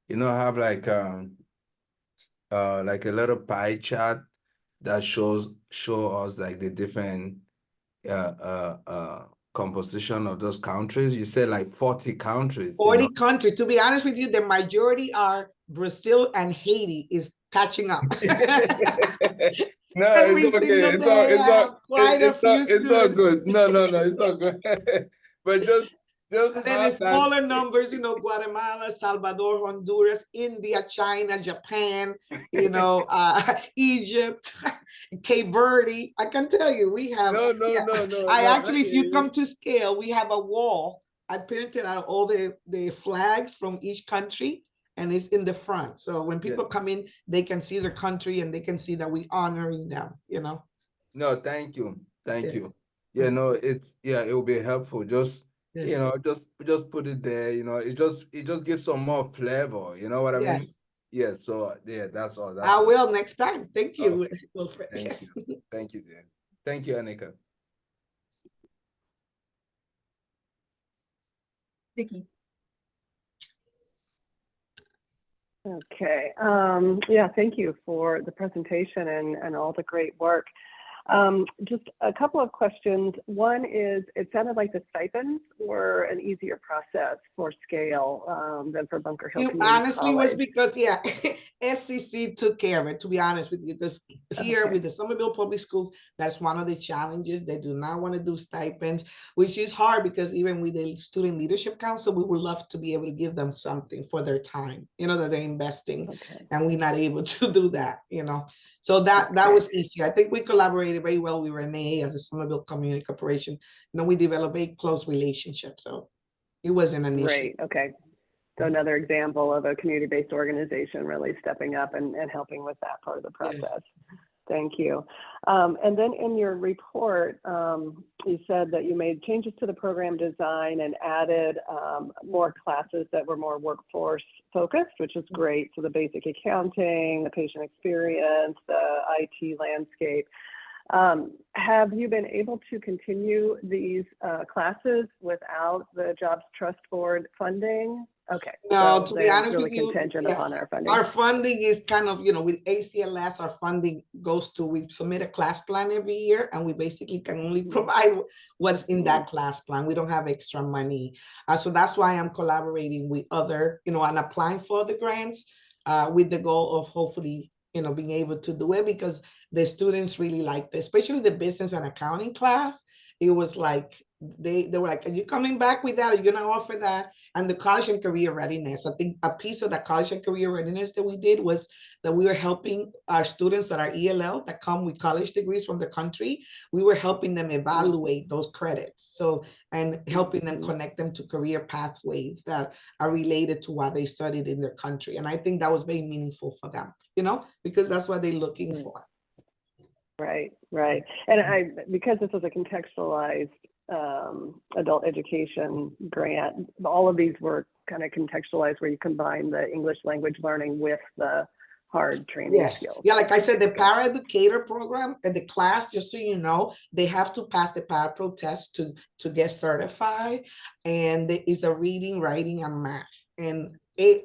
have like a little pie chart that show us like the different composition of those countries. You said like 40 countries. 40 countries. To be honest with you, the majority are Brazil and Haiti is catching up. No, Every it's okay. single day, I have quite a few It's not students. good. No, it's not good. But just And then the have that. smaller numbers, Guatemala, Salvador, Honduras, India, China, Japan, Egypt, Cape Verde. I can tell you, we have. No. Actually, if you come to scale, we have a wall. I printed out all the flags from each country, and it's in the front. So when people come in, they can see their country and they can see that we honoring them. No, thank you. Thank you. Yeah, no, it will be helpful. Just just put it there, it just gives some more flavor, you know what I mean? Yeah, so that's all. I will next time. Thank you, Wilfred. Thank you. Thank you, dear. Thank you, Anika. Vicky. Okay. Yeah, thank you for the presentation and all the great work. Just a couple of questions. One is, it sounded like the stipends were an easier process for Scale than for Bunker Hill It Community honestly was College. because, yeah, SCC took care of it, to be honest with you, because here Okay. with the Somerville Public Schools, that's one of the challenges. They do not want to do stipends, which is hard because even with the Student Leadership Council, we would love to be able to give them something for their time, that they're investing, Okay. and we're not able to do that. So that Okay. was easy. I think we collaborated very well with Renee as a Somerville Community Corporation. We developed a close relationship, so it wasn't an issue. Great. Okay. So another example of a community-based organization really stepping up and helping with that part of the process. Yes. Thank you. And then in your report, you said that you made changes to the program design and added more classes that were more workforce focused, which is great. So the basic accounting, the patient experience, the IT landscape. Have you been able to continue these classes without the Jobs Trust Board funding? Okay. No, So to be they're honest really with you, contingent yeah, upon our funding. our funding is kind of, with ACLS, our funding goes to, we submit a class plan every year, and we basically can only provide what's in that class plan. We don't have extra money. So that's why I'm collaborating with other, and applying for the grants with the goal of hopefully, being able to do it, because the students really liked it, especially the business and accounting class. It was like, they were like, are you coming back with that? Are you gonna offer that? And the college and career readiness, I think a piece of that college and career readiness that we did was that we were helping our students that are ELL, that come with college degrees from the country. We were helping them evaluate those credits. So, and helping them connect them to career pathways that are related to what they studied in their country. And I think that was very meaningful for them, because that's what they're looking for. Right, right. And because this was a contextualized adult education grant, all of these were kind of contextualized where you combine the English language learning with the hard training Yes. skills. Yeah, like I said, the paraeducator program and the class, just so you know, they have to pass the parapro test to get certified. And it's a reading, writing, and math. And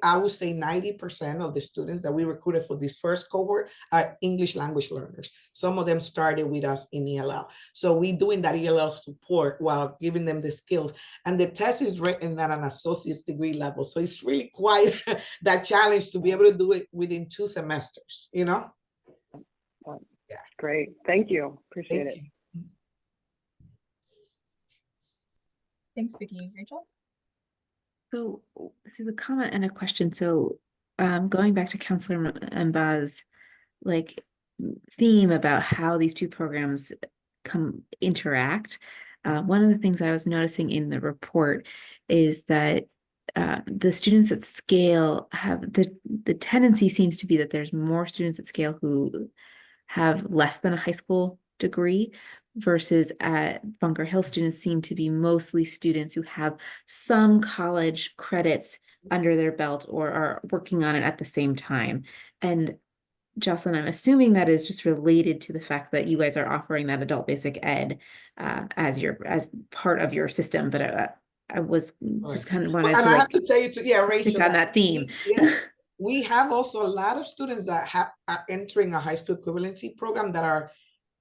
I would say 90% of the students that we recruited for this first cohort are English language learners. Some of them started with us in ELL. So we're doing that ELL support while giving them the skills. And the test is written at an associate's degree level. So it's really quite that challenge to be able to do it within 2 semesters, Yeah. Great. Thank you. Appreciate it. You. Thanks, Vicki. Rachel? So this is a comment and a question. So going back to Counselor Mba's theme about how these two programs interact, one of the things I was noticing in the report is that the students at Scale have the tendency seems to be that there's more students at Scale who have less than a high school degree, versus at Bunker Hill, students seem to be mostly students who have some college credits under their belt or are working on it at the same time. And Jocelyn, I'm assuming that is just related to the fact that you guys are offering that adult basic ed as part of your system. But I was just kind of wanted and to I have to tell you, Rachel, pick on that theme. Yes. We have also a lot of students that are entering a high school equivalency program that are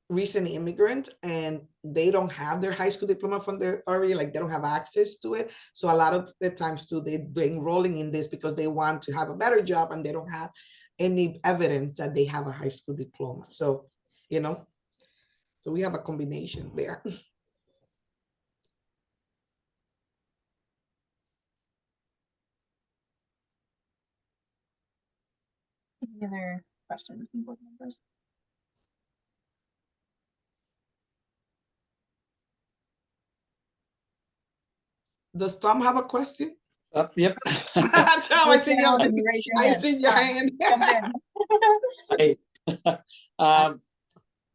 recent immigrant, and they don't have their high school diploma from their area, like they don't have access to it. So a lot of the times too, they're enrolling in this because they want to have a better job and they don't have any evidence that they have a high school diploma. So, so we have a combination there. Any other questions from board members? Does Tom have a question? Yep. Tom, I see your hand.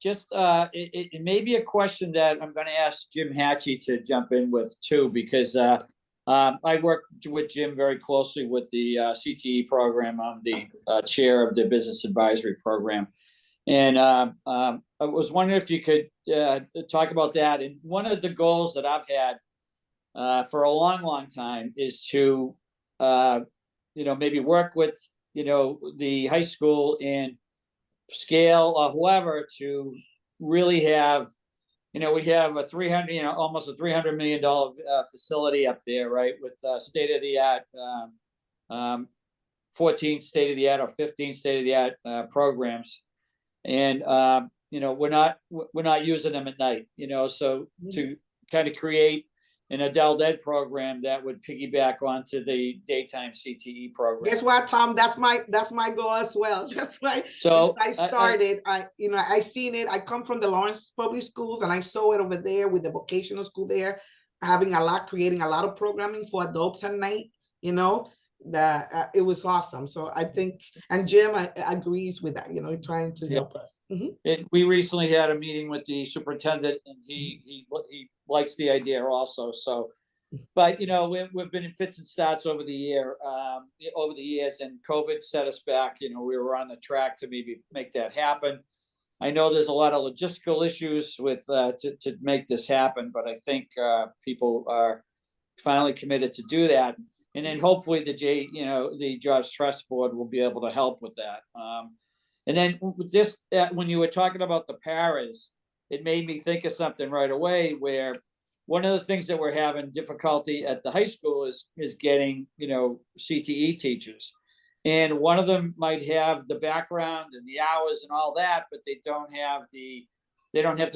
Just it may be a question that I'm going to ask Jim Hatchie to jump in with too, because I work with Jim very closely with the CTE program. I'm the chair of the business advisory program. And I was wondering if you could talk about that. And one of the goals that I've had for a long time is to, maybe work with, the high school and Scale or whoever to, really have, we have a 300, almost a $300 million facility up there, right? With state of the art, 14 state of the art or 15 state of the art programs. And, we're not using them at night, so to kind of create an adult ed program that would piggyback onto the daytime CTE program. Guess what, Tom? That's my goal as well. That's why So since I started, I seen it. I come from the Lawrence Public Schools, and I saw it over there with the vocational school there, creating a lot of programming for adults at night. That it was awesome. So I think, and Jim agrees with that. Trying to help us. We recently had a meeting with the superintendent, and he likes the idea also. So, but we've been in fits and starts over the years, and COVID set us back. We were on the track to maybe make that happen. I know there's a lot of logistical issues with to make this happen, but I think people are finally committed to do that. And then hopefully the Jobs Trust Board will be able to help with that. And then just when you were talking about the paras, it made me think of something right away, where one of the things that we're having difficulty at the high school is getting, CTE teachers. And one of them might have the background and the hours and all that, but they don't have the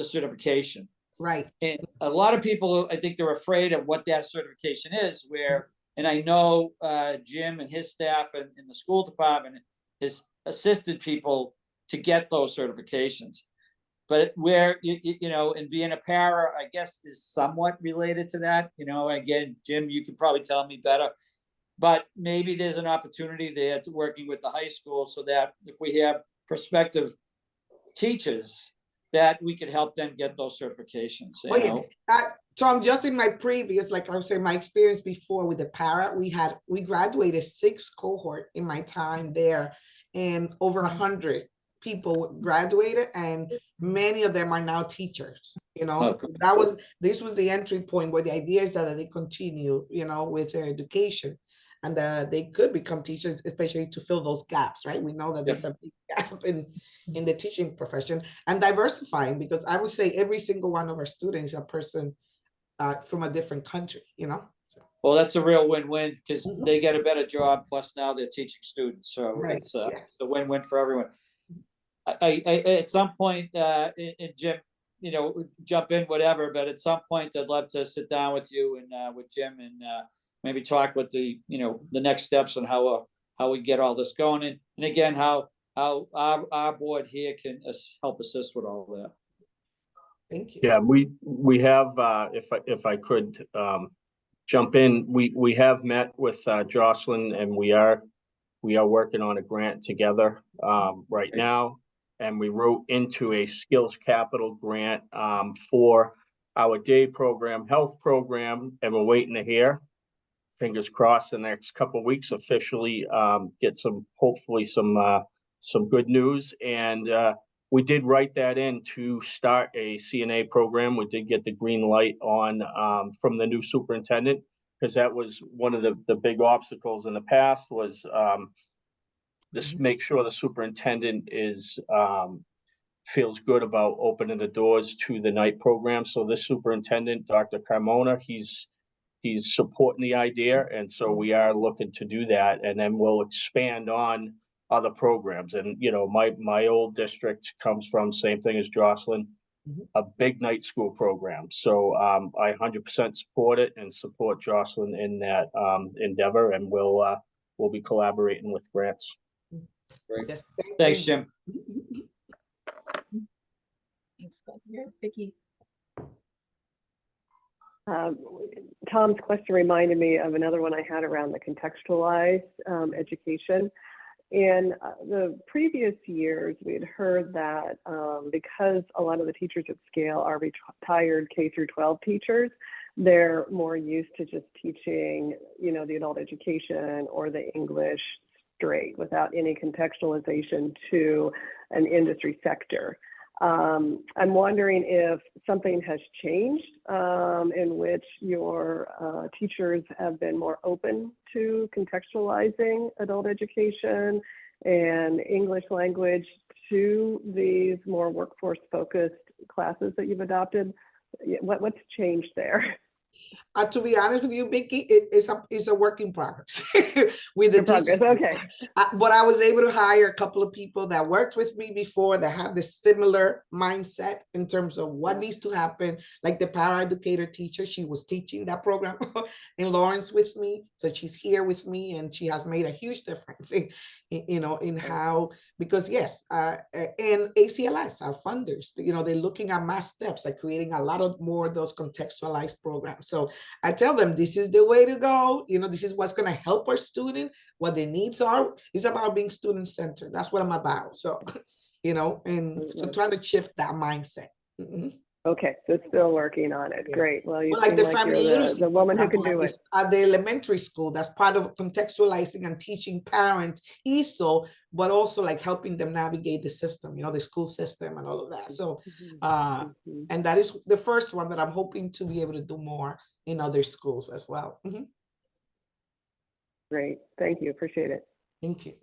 certification. Right. And a lot of people, I think they're afraid of what that certification is, and I know Jim and his staff and in the school department has assisted people to get those certifications. But where, and being a para, I guess, is somewhat related to that. Again, Jim, you could probably tell me better. But maybe there's an opportunity there to working with the high school so that if we have prospective teachers, that we could help them get those certifications. Oh, yes. Tom, just in my previous, like I was saying, my experience before with the para, we graduated 6 cohort in my time there, and over 100 people graduated, and many of them are now teachers. This was the entry point, where the idea is that they continue, with their education, and they could become teachers, especially to fill those gaps, right? We know that there's a big gap in the teaching profession, and diversifying, because I would say every single one of our students is a person from a different country, So. Well, that's a real win-win, because they get a better job, plus now they're teaching students, so it's a win-win for everyone. I at some point, and Jim, jump in, whatever, but at some point I'd love to sit down with you and with Jim and maybe talk with the next steps on how we get all this going, and again how our board here can help assist with all that. Thank you. Yeah, we have, if I could jump in, we have met with Jocelyn, and we are working on a grant together right now, and we wrote into a skills capital grant for our day program, health program, and we're waiting to hear. Fingers crossed, in the next couple of weeks, officially get hopefully some good news. And we did write that in to start a CNA program. We did get the green light on from the new superintendent, because that was one of the big obstacles in the past, was just make sure the superintendent feels good about opening the doors to the night program. So this superintendent, Dr. Carmona, he's supporting the idea, and so we are looking to do that, and then we'll expand on other programs. And my old district comes from, same thing as Jocelyn, a big night school program. So I 100% support it and support Jocelyn in that endeavor, and we'll be collaborating with grants. Great. Yes, Thanks, Jim. Thanks, Vicki. Tom's question reminded me of another one I had around the contextualized education. In the previous years, we had heard that because a lot of the teachers at scale are retired K through 12 teachers, they're more used to just teaching, the adult education or the English straight without any contextualization to an industry sector. I'm wondering if something has changed in which your teachers have been more open to contextualizing adult education and English language to these more workforce-focused classes that you've adopted? What's changed there? To be honest with you, Vicky, it's a work in progress with the In progress, teaching. okay. But I was able to hire a couple of people that worked with me before that have the similar mindset in terms of what needs to happen. Like the paraeducator teacher, she was teaching that program in Lawrence with me, so she's here with me, and she has made a huge difference in how, because yes, and ACLS, our funders, they're looking at math steps, like creating a lot of more of those contextualized programs. So I tell them this is the way to go. This is what's going to help our student, what their needs are. It's about being student-centered. That's what I'm about. So, and so trying to shift that mindset. Okay, so still working on it. Yeah. Great. Well, you Well, like seem the like family you're literacy, the for woman who example, can do like it. at the elementary school, that's part of contextualizing and teaching parents ESOL, but also like helping them navigate the system, the school system and all of that. So, and that is the first one that I'm hoping to be able to do more in other schools as well. Great. Thank you. Appreciate it. Thank you.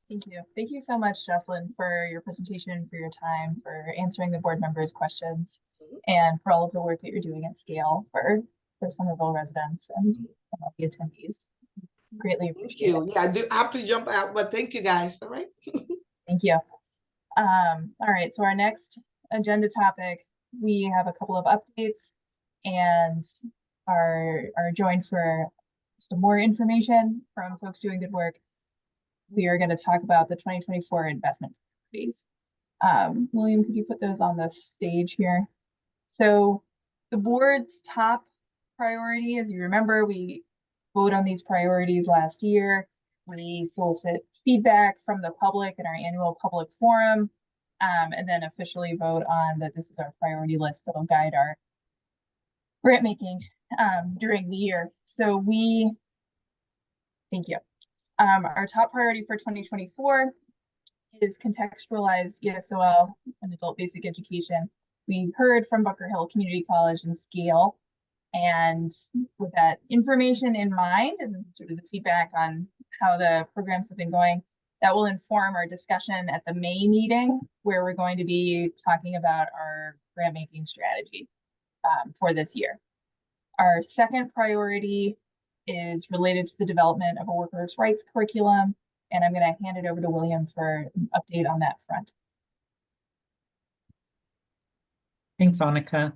Thank you. Thank you so much, Jocelyn, for your presentation, for your time, for answering the board members' questions, and for all of the work that you're doing at scale for Somerville residents and all the attendees. Greatly appreciate it. Yeah, I do have to jump out, but thank you guys. All right. Thank you. All right, so our next agenda topic, we have a couple of updates and are joined for some more information from folks doing good work. We are going to talk about the 2024 investment priorities. William, could you put those on the stage here? So the board's top priority, as you remember, we vote on these priorities last year. We solicit feedback from the public in our annual public forum, and then officially vote on that this is our priority list that'll guide our grant making during the year. So thank you. Our top priority for 2024 is contextualized ESOL and adult basic education. We heard from Bunker Hill Community College and Scale, and with that information in mind and sort of the feedback on how the programs have been going, that will inform our discussion at the May meeting, where we're going to be talking about our grant making strategy for this year. Our second priority is related to the development of a workers' rights curriculum, and I'm going to hand it over to William for an update on that front. Thanks, Annika.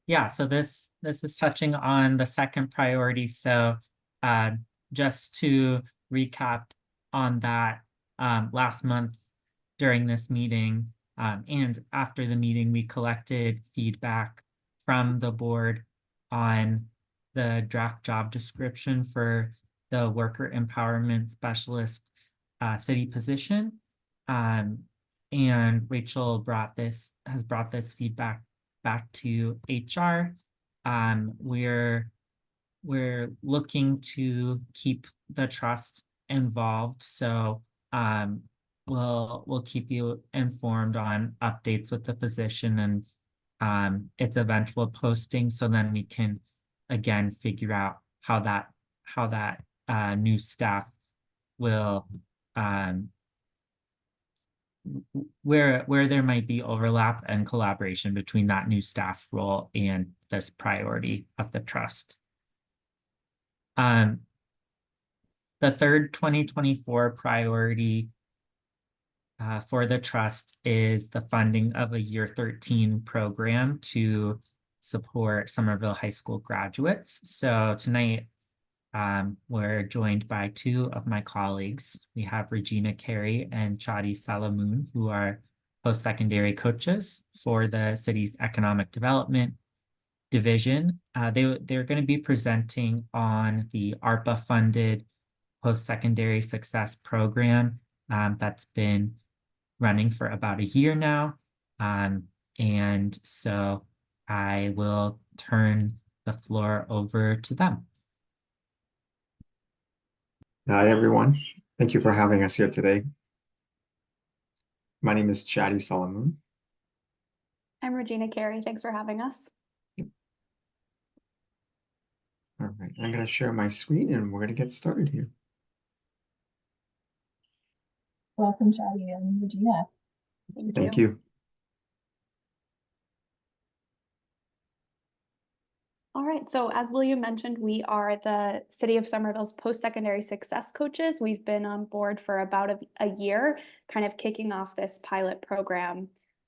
Yeah, so this is touching on the second priority. So just to recap on that, last month during this meeting and after the meeting, we collected feedback from the board on the draft job description for the worker empowerment specialist city position. And Rachel has brought this feedback back to HR. We're looking to keep the trust involved, so we'll keep you informed on updates with the position and its eventual posting, so then we can again figure out how that new staff will where there might be overlap and collaboration between that new staff role and this priority of the trust. The third 2024 priority for the trust is the funding of a year 13 program to support Somerville High School graduates. So tonight, we're joined by two of my colleagues. We have Regina Carey and Chadi Salamoon, who are post-secondary coaches for the city's economic development division. They're going to be presenting on the ARPA-funded post-secondary success program that's been running for about a year now. And so I will turn the floor over to them. Hi, everyone. Thank you for having us here today. My name is Chadi Salamoon. I'm Regina Carey. Thanks for having us. All right, I'm going to share my screen and we're going to get started here. Welcome, Shadi and Regina. Thank you. All right, so as William mentioned, we are the City of Somerville's post-secondary success coaches. We've been on board for about a year, kind of kicking off this pilot program,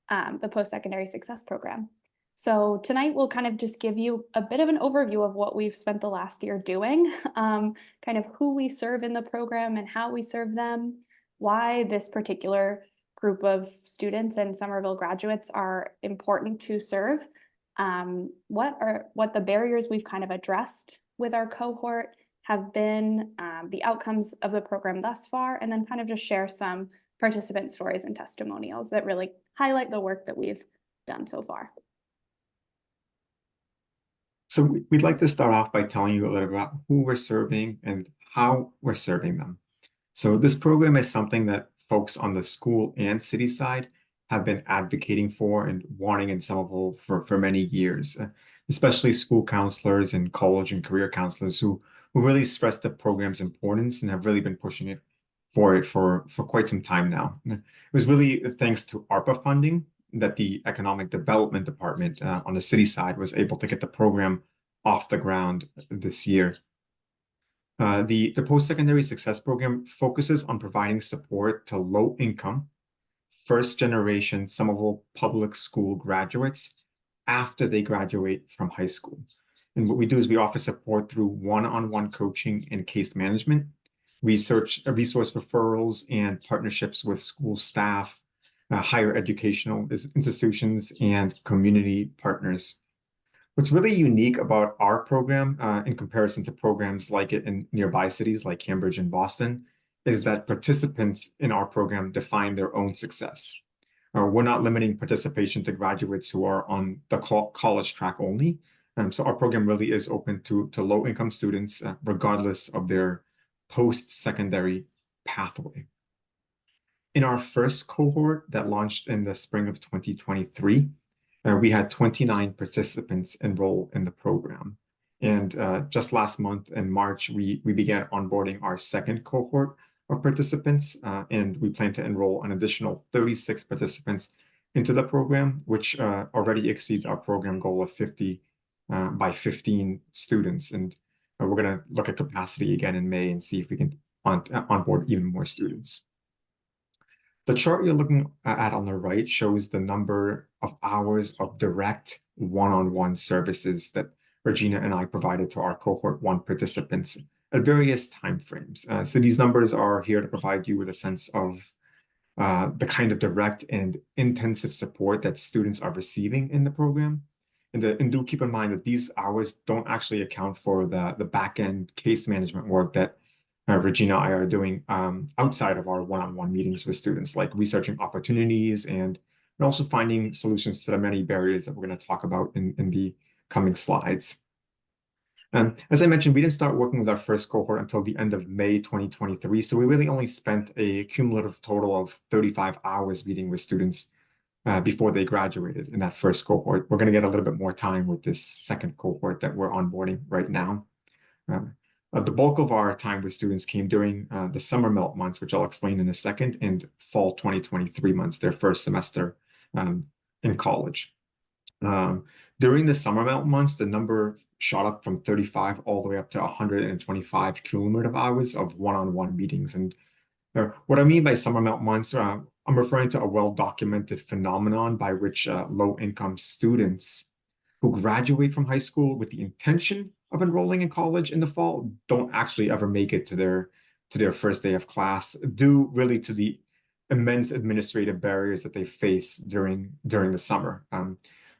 the post-secondary success program. So tonight we'll kind of just give you a bit of an overview of what we've spent the last year doing, kind of who we serve in the program and how we serve them, why this particular group of students and Somerville graduates are important to serve. What the barriers we've kind of addressed with our cohort have been, the outcomes of the program thus far, and then kind of just share some participant stories and testimonials that really highlight the work that we've done so far. So we'd like to start off by telling you a little about who we're serving and how we're serving them. So this program is something that folks on the school and city side have been advocating for and wanting in Somerville for many years, especially school counselors and college and career counselors who really stress the program's importance and have really been pushing it for quite some time now. It was really thanks to ARPA funding that the Economic Development Department on the city side was able to get the program off the ground this year. The Post-Secondary Success Program focuses on providing support to low-income, first-generation Somerville public school graduates after they graduate from high school. And what we do is we offer support through one-on-one coaching and case management, resource referrals, and partnerships with school staff, higher educational institutions, and community partners. What's really unique about our program in comparison to programs like it in nearby cities like Cambridge and Boston is that participants in our program define their own success. We're not limiting participation to graduates who are on the college track only. So our program really is open to low-income students, regardless of their post-secondary pathway. In our first cohort that launched in the spring of 2023, we had 29 participants enroll in the program. And just last month in March, we began onboarding our second cohort of participants, and we plan to enroll an additional 36 participants into the program, which already exceeds our program goal of 50 by 15 students. And we're going to look at capacity again in May and see if we can onboard even more students. The chart you're looking at on the right shows the number of hours of direct one-on-one services that Regina and I provided to our cohort 1 participants at various timeframes. So these numbers are here to provide you with a sense of the kind of direct and intensive support that students are receiving in the program. And do keep in mind that these hours don't actually account for the back-end case management work that Regina and I are doing outside of our one-on-one meetings with students, like researching opportunities and also finding solutions to the many barriers that we're going to talk about in the coming slides. As I mentioned, we didn't start working with our first cohort until the end of May 2023, so we really only spent a cumulative total of 35 hours meeting with students before they graduated in that first cohort. We're going to get a little bit more time with this second cohort that we're onboarding right now. The bulk of our time with students came during the summer melt months, which I'll explain in a second, and fall 2023 months, their first semester in college. During the summer melt months, the number shot up from 35 all the way up to 125 cumulative hours of one-on-one meetings. And what I mean by summer melt months, I'm referring to a well-documented phenomenon by which low-income students who graduate from high school with the intention of enrolling in college in the fall don't actually ever make it to their first day of class, due really to the immense administrative barriers that they face during the summer.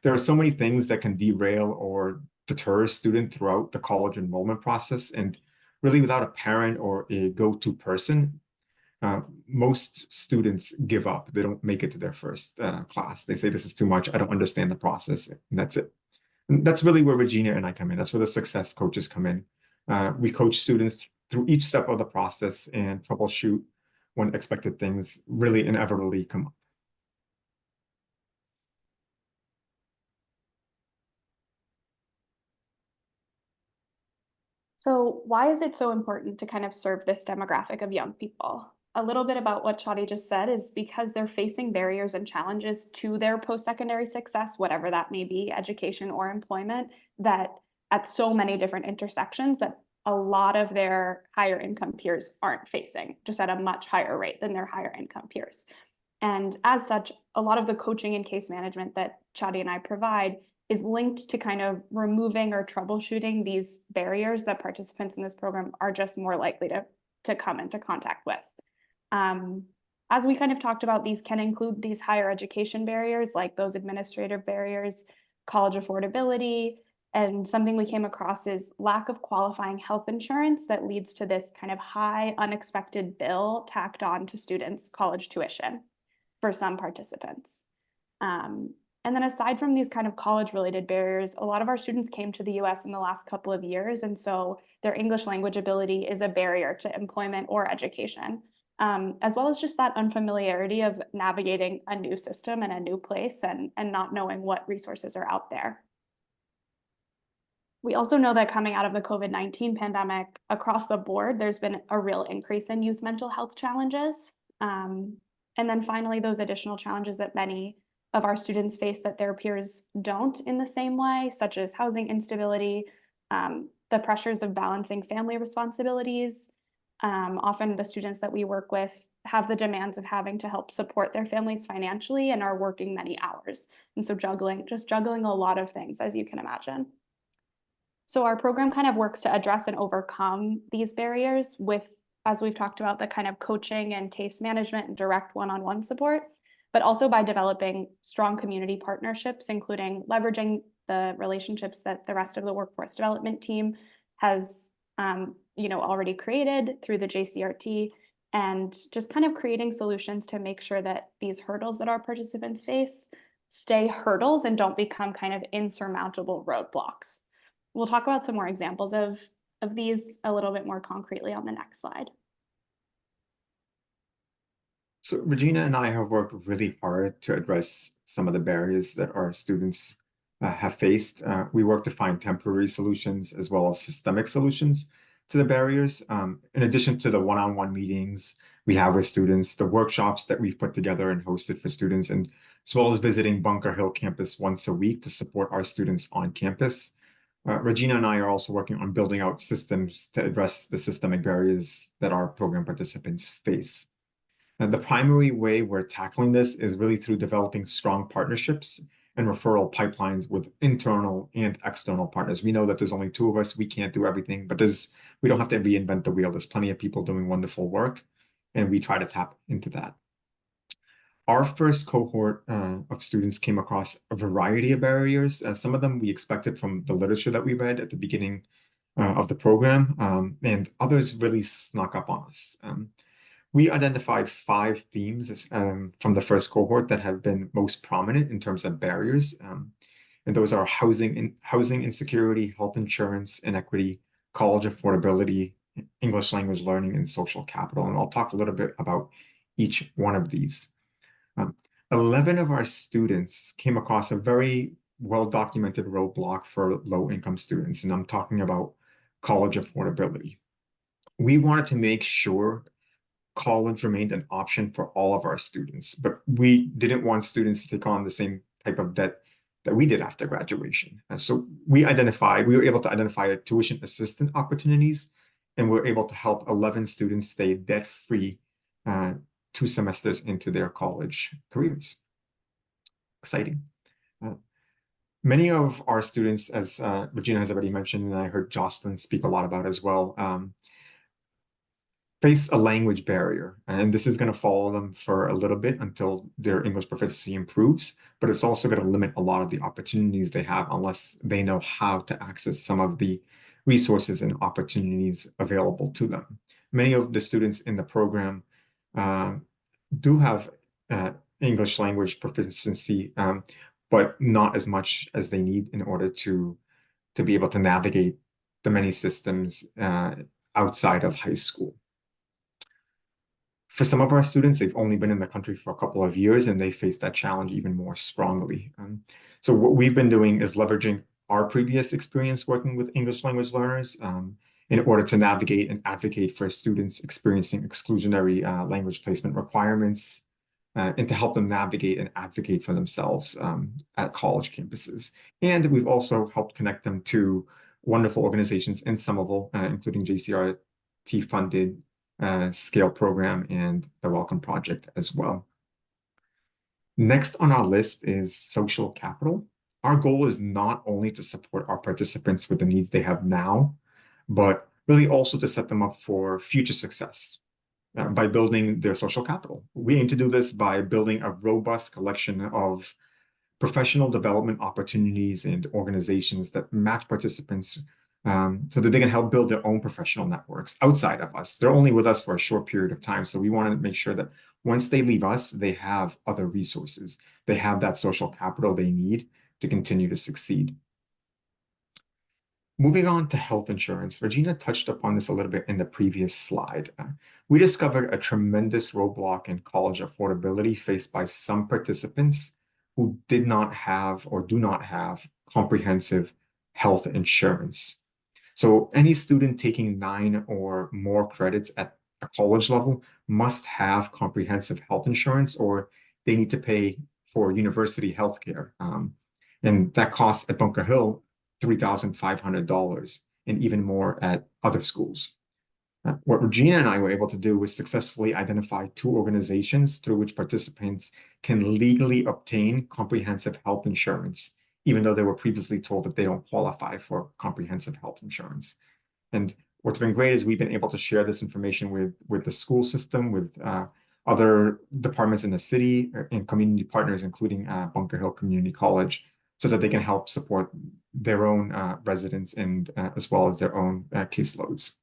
There are so many things that can derail or deter a student throughout the college enrollment process, and really without a parent or a go-to person, most students give up. They don't make it to their first class. They say, this is too much, I don't understand the process, and that's it. And that's really where Regina and I come in. That's where the success coaches come in. We coach students through each step of the process and troubleshoot when expected things really inevitably come up. So why is it so important to kind of serve this demographic of young people? a little bit about what Chadi just said is because they're facing barriers and challenges to their post-secondary success, whatever that may be, education or employment, that at so many different intersections that a lot of their higher income peers aren't facing, just at a much higher rate than their higher income peers. And as such, a lot of the coaching and case management that Chadi and I provide is linked to kind of removing or troubleshooting these barriers that participants in this program are just more likely to come into contact with. As we kind of talked about, these can include these higher education barriers, like those administrative barriers, college affordability, and something we came across is lack of qualifying health insurance that leads to this kind of high unexpected bill tacked on to students' college tuition for some participants. And then aside from these kind of college-related barriers, a lot of our students came to the US in the last couple of years, and so their English language ability is a barrier to employment or education, as well as just that unfamiliarity of navigating a new system and a new place and not knowing what resources are out there. We also know that coming out of the COVID-19 pandemic, across the board, there's been a real increase in youth mental health challenges. And then finally, those additional challenges that many of our students face that their peers don't in the same way, such as housing instability, the pressures of balancing family responsibilities. Often the students that we work with have the demands of having to help support their families financially and are working many hours. And so juggling a lot of things, as you can imagine. So our program kind of works to address and overcome these barriers with, as we've talked about, the kind of coaching and case management and direct one-on-one support, but also by developing strong community partnerships, including leveraging the relationships that the rest of the workforce development team has already created through the JCRT, and just kind of creating solutions to make sure that these hurdles that our participants face stay hurdles and don't become kind of insurmountable roadblocks. We'll talk about some more examples of these a little bit more concretely on the next slide. So Regina and I have worked really hard to address some of the barriers that our students have faced. We work to find temporary solutions as well as systemic solutions to the barriers. In addition to the one-on-one meetings we have with students, the workshops that we've put together and hosted for students, and as well as visiting Bunker Hill campus once a week to support our students on campus. Regina and I are also working on building out systems to address the systemic barriers that our program participants face. And the primary way we're tackling this is really through developing strong partnerships and referral pipelines with internal and external partners. We know that there's only two of us. We can't do everything, but we don't have to reinvent the wheel. There's plenty of people doing wonderful work, and we try to tap into that. Our first cohort of students came across a variety of barriers. Some of them we expected from the literature that we read at the beginning of the program, and others really snuck up on us. We identified 5 themes from the first cohort that have been most prominent in terms of barriers. And those are housing insecurity, health insurance inequity, college affordability, English language learning, and social capital. And I'll talk a little bit about each one of these. 11 of our students came across a very well-documented roadblock for low-income students, and I'm talking about college affordability. We wanted to make sure college remained an option for all of our students, but we didn't want students to take on the same type of debt that we did after graduation. And so we were able to identify tuition assistance opportunities, and we were able to help 11 students stay debt-free 2 semesters into their college careers. Exciting. Many of our students, as Regina has already mentioned, and I heard Jocelyn speak a lot about as well, face a language barrier, and this is going to follow them for a little bit until their English proficiency improves, but it's also going to limit a lot of the opportunities they have unless they know how to access some of the resources and opportunities available to them. Many of the students in the program do have English language proficiency, but not as much as they need in order to be able to navigate the many systems outside of high school. For some of our students, they've only been in the country for a couple of years, and they face that challenge even more strongly. So what we've been doing is leveraging our previous experience working with English language learners in order to navigate and advocate for students experiencing exclusionary language placement requirements, and to help them navigate and advocate for themselves at college campuses. And we've also helped connect them to wonderful organizations in Somerville, including JCRT-funded SCALE program and the Welcome Project as well. Next on our list is social capital. Our goal is not only to support our participants with the needs they have now, but really also to set them up for future success by building their social capital. We aim to do this by building a robust collection of professional development opportunities and organizations that match participants so that they can help build their own professional networks outside of us. They're only with us for a short period of time, so we want to make sure that once they leave us, they have other resources. They have that social capital they need to continue to succeed. Moving on to health insurance, Regina touched upon this a little bit in the previous slide. We discovered a tremendous roadblock in college affordability faced by some participants who did not have or do not have comprehensive health insurance. So any student taking 9 or more credits at a college level must have comprehensive health insurance, or they need to pay for university healthcare. And that costs at Bunker Hill $3,500 and even more at other schools. What Regina and I were able to do was successfully identify 2 organizations through which participants can legally obtain comprehensive health insurance, even though they were previously told that they don't qualify for comprehensive health insurance. And what's been great is we've been able to share this information with the school system, with other departments in the city and community partners, including Bunker Hill Community College, so that they can help support their own residents and as well as their own caseloads.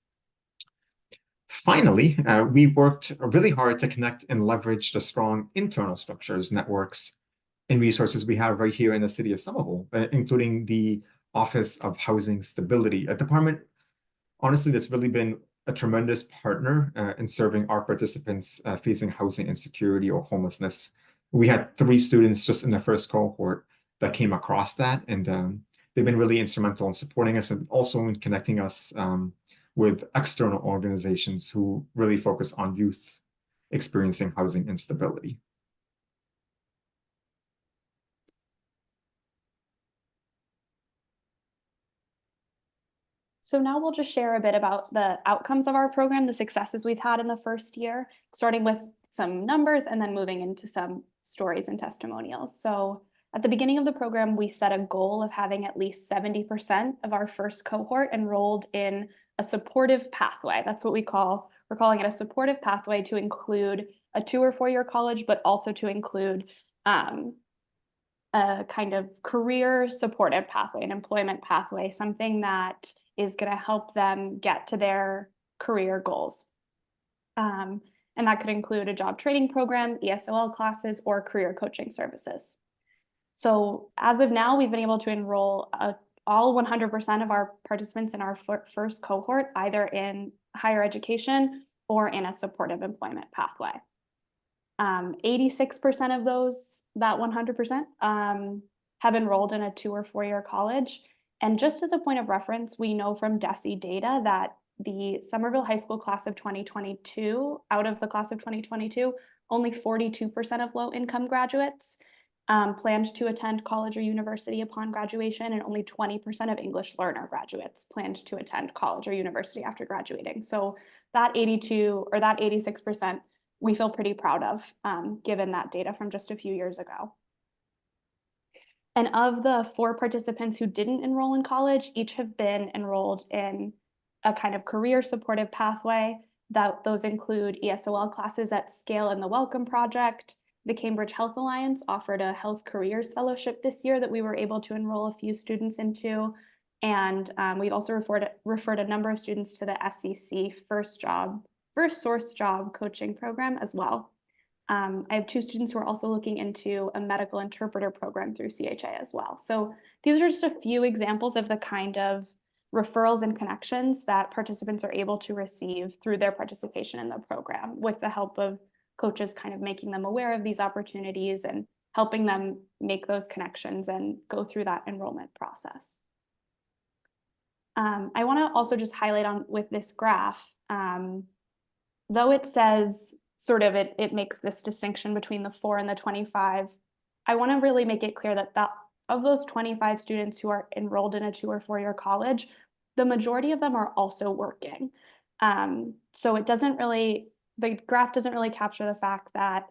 Finally, we worked really hard to connect and leverage the strong internal structures, networks, and resources we have right here in the city of Somerville, including the Office of Housing Stability, a department, honestly, that's really been a tremendous partner in serving our participants facing housing insecurity or homelessness. We had 3 students just in the first cohort that came across that, and they've been really instrumental in supporting us and also in connecting us with external organizations who really focus on youth experiencing housing instability. So now we'll just share a bit about the outcomes of our program, the successes we've had in the first year, starting with some numbers and then moving into some stories and testimonials. So at the beginning of the program, we set a goal of having at least 70% of our first cohort enrolled in a supportive pathway. That's what we're calling it a supportive pathway, to include a 2 or 4 year college, but also to include a kind of career supportive pathway, an employment pathway, something that is going to help them get to their career goals. And that could include a job training program, ESOL classes, or career coaching services. So as of now, we've been able to enroll all 100% of our participants in our first cohort, either in higher education or in a supportive employment pathway. 86% of those, that 100%, have enrolled in a 2 or 4 year college. And just as a point of reference, we know from DESE data that the Somerville High School class of 2022, out of the class of 2022, only 42% of low-income graduates planned to attend college or university upon graduation, and only 20% of English learner graduates planned to attend college or university after graduating. So that 82 or that 86%, we feel pretty proud of, given that data from just a few years ago. And of the 4 participants who didn't enroll in college, each have been enrolled in a kind of career supportive pathway. Those include ESOL classes at Scale and the Welcome Project. The Cambridge Health Alliance offered a Health Careers Fellowship this year that we were able to enroll a few students into. And we've also referred a number of students to the SEC First Source Job Coaching Program as well. I have 2 students who are also looking into a medical interpreter program through CHA as well. So these are just a few examples of the kind of referrals and connections that participants are able to receive through their participation in the program, with the help of coaches kind of making them aware of these opportunities and helping them make those connections and go through that enrollment process. I want to also just highlight on with this graph, though it says sort of it makes this distinction between the 4 and the 25, I want to really make it clear that of those 25 students who are enrolled in a 2 or 4 year college, the majority of them are also working. So it doesn't really, the graph doesn't really capture the fact that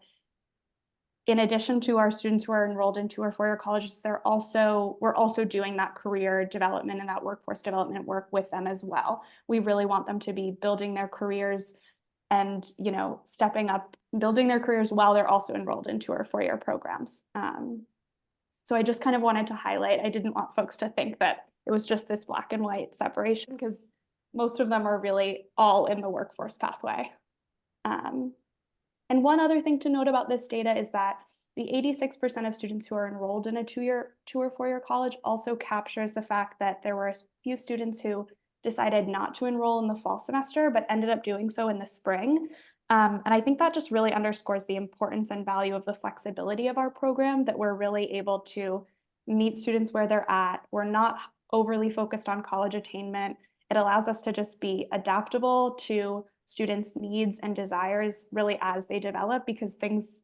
in addition to our students who are enrolled in 2 or 4 year colleges, we're also doing that career development and that workforce development work with them as well. We really want them to be building their careers and, you know, stepping up, building their careers while they're also enrolled in 2 or 4 year programs. So I just kind of wanted to highlight, I didn't want folks to think that it was just this black and white separation, because most of them are really all in the workforce pathway. And one other thing to note about this data is that the 86% of students who are enrolled in a 2 or 4 year college also captures the fact that there were a few students who decided not to enroll in the fall semester, but ended up doing so in the spring. And I think that just really underscores the importance and value of the flexibility of our program, that we're really able to meet students where they're at. We're not overly focused on college attainment. It allows us to just be adaptable to students' needs and desires really as they develop, because things,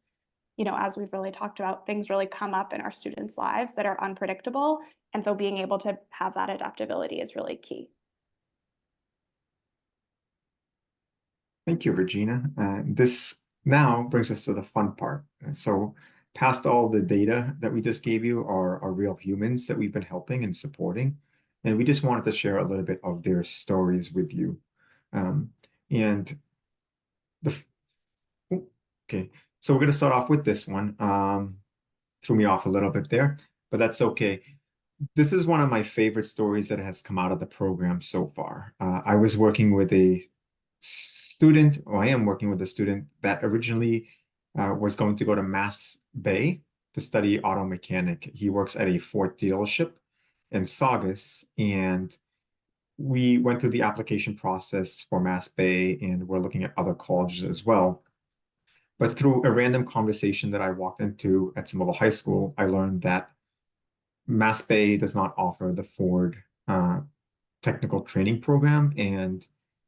you know, as we've really talked about, things really come up in our students' lives that are unpredictable. And so being able to have that adaptability is really key. Thank you, Regina. This now brings us to the fun part. So past all the data that we just gave you are real humans that we've been helping and supporting. And we just wanted to share a little bit of their stories with you. And okay, so we're going to start off with this one. Threw me off a little bit there, but that's okay. This is one of my favorite stories that has come out of the program so far. I was working with a student, or I am working with a student that originally was going to go to Mass Bay to study auto mechanic. He works at a Ford dealership in Saugus, and we went through the application process for Mass Bay, and we're looking at other colleges as well. But through a random conversation that I walked into at Somerville High School, I learned that Mass Bay does not offer the Ford technical training program, and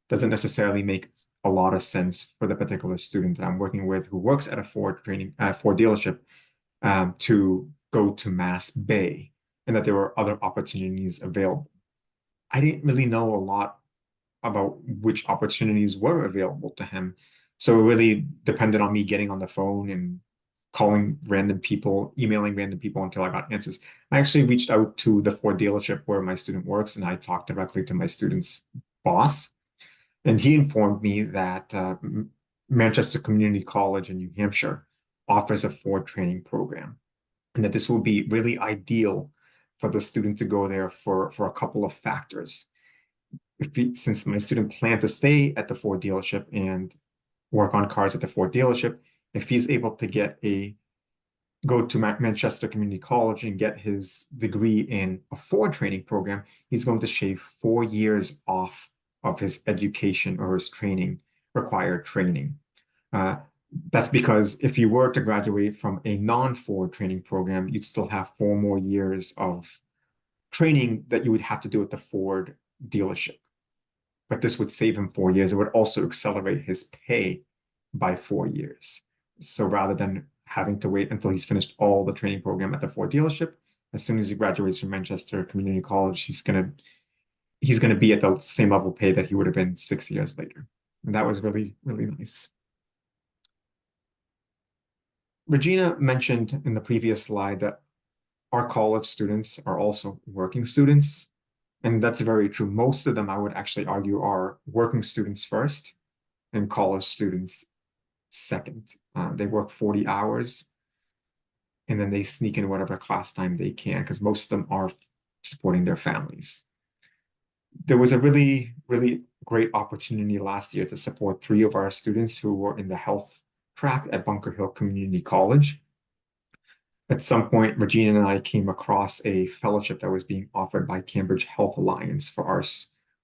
doesn't necessarily make a lot of sense for the particular student that I'm working with who works at a Ford dealership to go to Mass Bay, and that there were other opportunities available. I didn't really know a lot about which opportunities were available to him. So it really depended on me getting on the phone and calling random people, emailing random people until I got answers. I actually reached out to the Ford dealership where my student works, and I talked directly to my student's boss. And he informed me that Manchester Community College in New Hampshire offers a Ford training program, and that this will be really ideal for the student to go there for a couple of factors. Since my student planned to stay at the Ford dealership and work on cars at the Ford dealership, if he's able to go to Manchester Community College and get his degree in a Ford training program, he's going to shave 4 years off of his education or his required training. That's because if you were to graduate from a non-Ford training program, you'd still have 4 more years of training that you would have to do at the Ford dealership. But this would save him 4 years. It would also accelerate his pay by 4 years. So rather than having to wait until he's finished all the training program at the Ford dealership, as soon as he graduates from Manchester Community College, he's gonna be at the same level pay that he would have been 6 years later. And that was really, really nice. Regina mentioned in the previous slide that our college students are also working students. And that's very true. Most of them, I would actually argue, are working students first and college students second. They work 40 hours and then they sneak in whatever class time they can, because most of them are supporting their families. There was a really, really great opportunity last year to support 3 of our students who were in the health track at Bunker Hill Community College. At some point, Regina and I came across a fellowship that was being offered by Cambridge Health Alliance for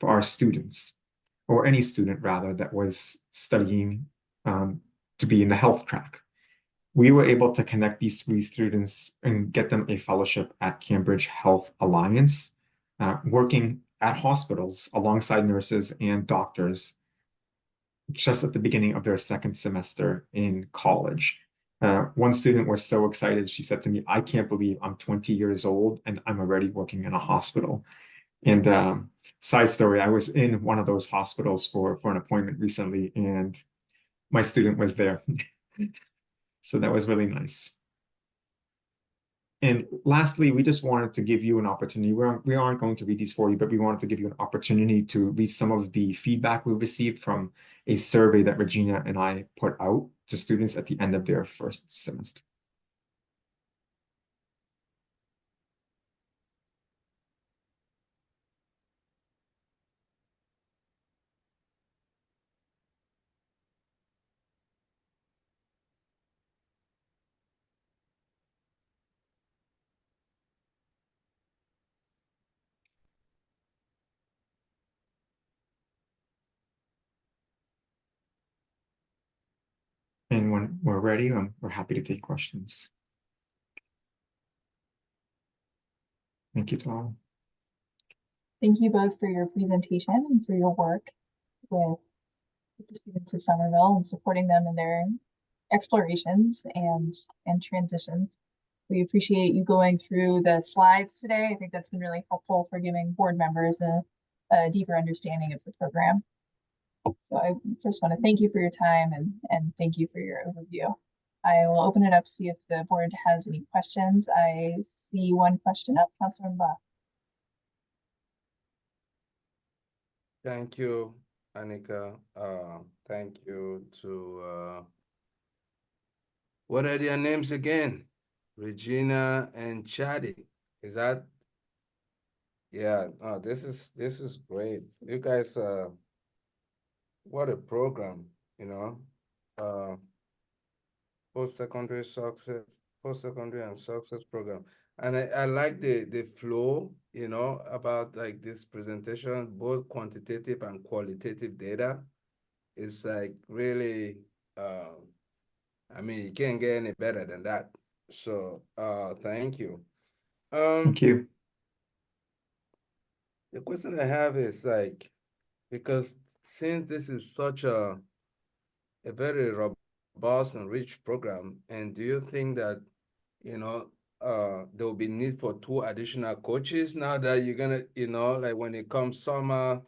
our students, or any student rather, that was studying to be in the health track. We were able to connect these 3 students and get them a fellowship at Cambridge Health Alliance, working at hospitals alongside nurses and doctors just at the beginning of their second semester in college. One student was so excited, she said to me, "I can't believe I'm 20 years old and I'm already working in a hospital." And side story, I was in one of those hospitals for an appointment recently, and my student was there. So that was really nice. And lastly, we just wanted to give you an opportunity. We aren't going to read these for you, but we wanted to give you an opportunity to read some of the feedback we received from a survey that Regina and I put out to students at the end of their first semester. And when we're ready, we're happy to take questions. Thank you to all. Thank you both for your presentation and for your work with the students of Somerville and supporting them in their explorations and transitions. We appreciate you going through the slides today. I think that's been really helpful for giving board members a deeper understanding of the program. So I first want to thank you for your time and thank you for your overview. I will open it up, see if the board has any questions. I see one question up, Councilor Mbah. Thank you, Annika. Thank you to, what are their names again? Regina and Chadi. Is that? Yeah, no, this is great. You guys, what a program, you know? Post-secondary success, post-secondary and success program. And I like the flow, you know, about like this presentation, both quantitative and qualitative data. It's like really, I mean, you can't get any better than that. So, thank you. Thank you. The question I have is like, because since this is such a very robust and rich program, and do you think that, you know, there will be need for 2 additional coaches now that you're gonna, you know, like when it comes summer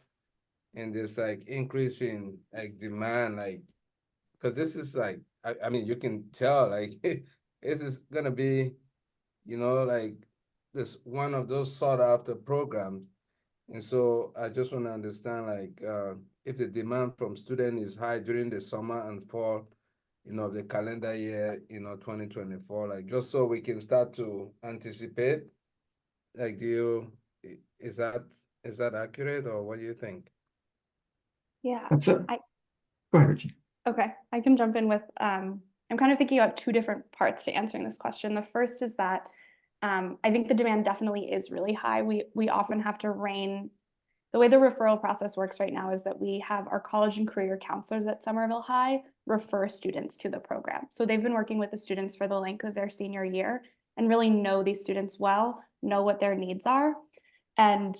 and there's like increase in like demand, like, because this is like, I mean, you can tell like this is gonna be, you know, like this one of those sought after programs. And so I just want to understand, like, if the demand from students is high during the summer and fall, you know, the calendar year, you know, 2024, like, just so we can start to anticipate, like, is that accurate, or what do you think? Yeah, That's it. Go ahead, Regina. okay, I can jump in with, I'm kind of thinking about 2 different parts to answering this question. The first is that I think the demand definitely is really high. We often have to rein. The way the referral process works right now is that we have our college and career counselors at Somerville High refer students to the program. So they've been working with the students for the length of their senior year and really know these students well, know what their needs are. And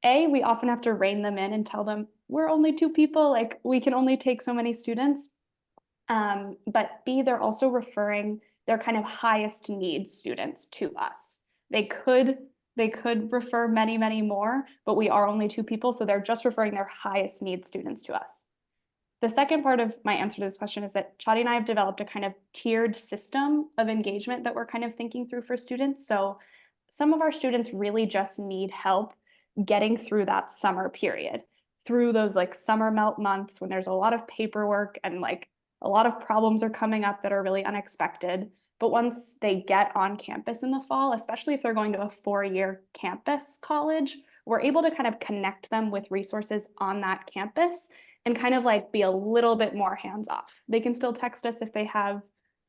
we often have to rein them in and tell them, we're only 2 people, like we can only take so many students. But B, they're also referring their kind of highest needs students to us. They could refer many, many more, but we are only 2 people, so they're just referring their highest needs students to us. The second part of my answer to this question is that Chadi and I have developed a kind of tiered system of engagement that we're kind of thinking through for students. So some of our students really just need help getting through that summer period, through those like summer melt months when there's a lot of paperwork and like a lot of problems are coming up that are really unexpected. But once they get on campus in the fall, especially if they're going to a 4-year campus college, we're able to kind of connect them with resources on that campus and kind of like be a little bit more hands off. They can still text us if they have,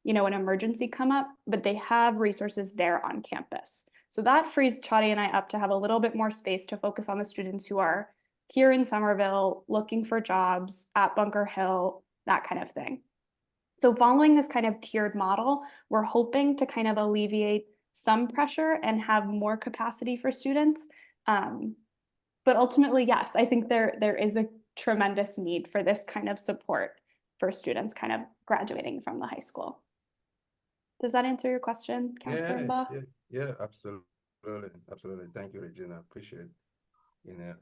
you know, an emergency come up, but they have resources there on campus. So that frees Chadi and I up to have a little bit more space to focus on the students who are here in Somerville, looking for jobs at Bunker Hill, that kind of thing. So following this kind of tiered model, we're hoping to kind of alleviate some pressure and have more capacity for students. But ultimately, yes, I think there is a tremendous need for this kind of support for students kind of graduating from the high school. Does that answer your question, Counselor Mba? Yeah, absolutely, absolutely. Thank you, Regina. Appreciate it.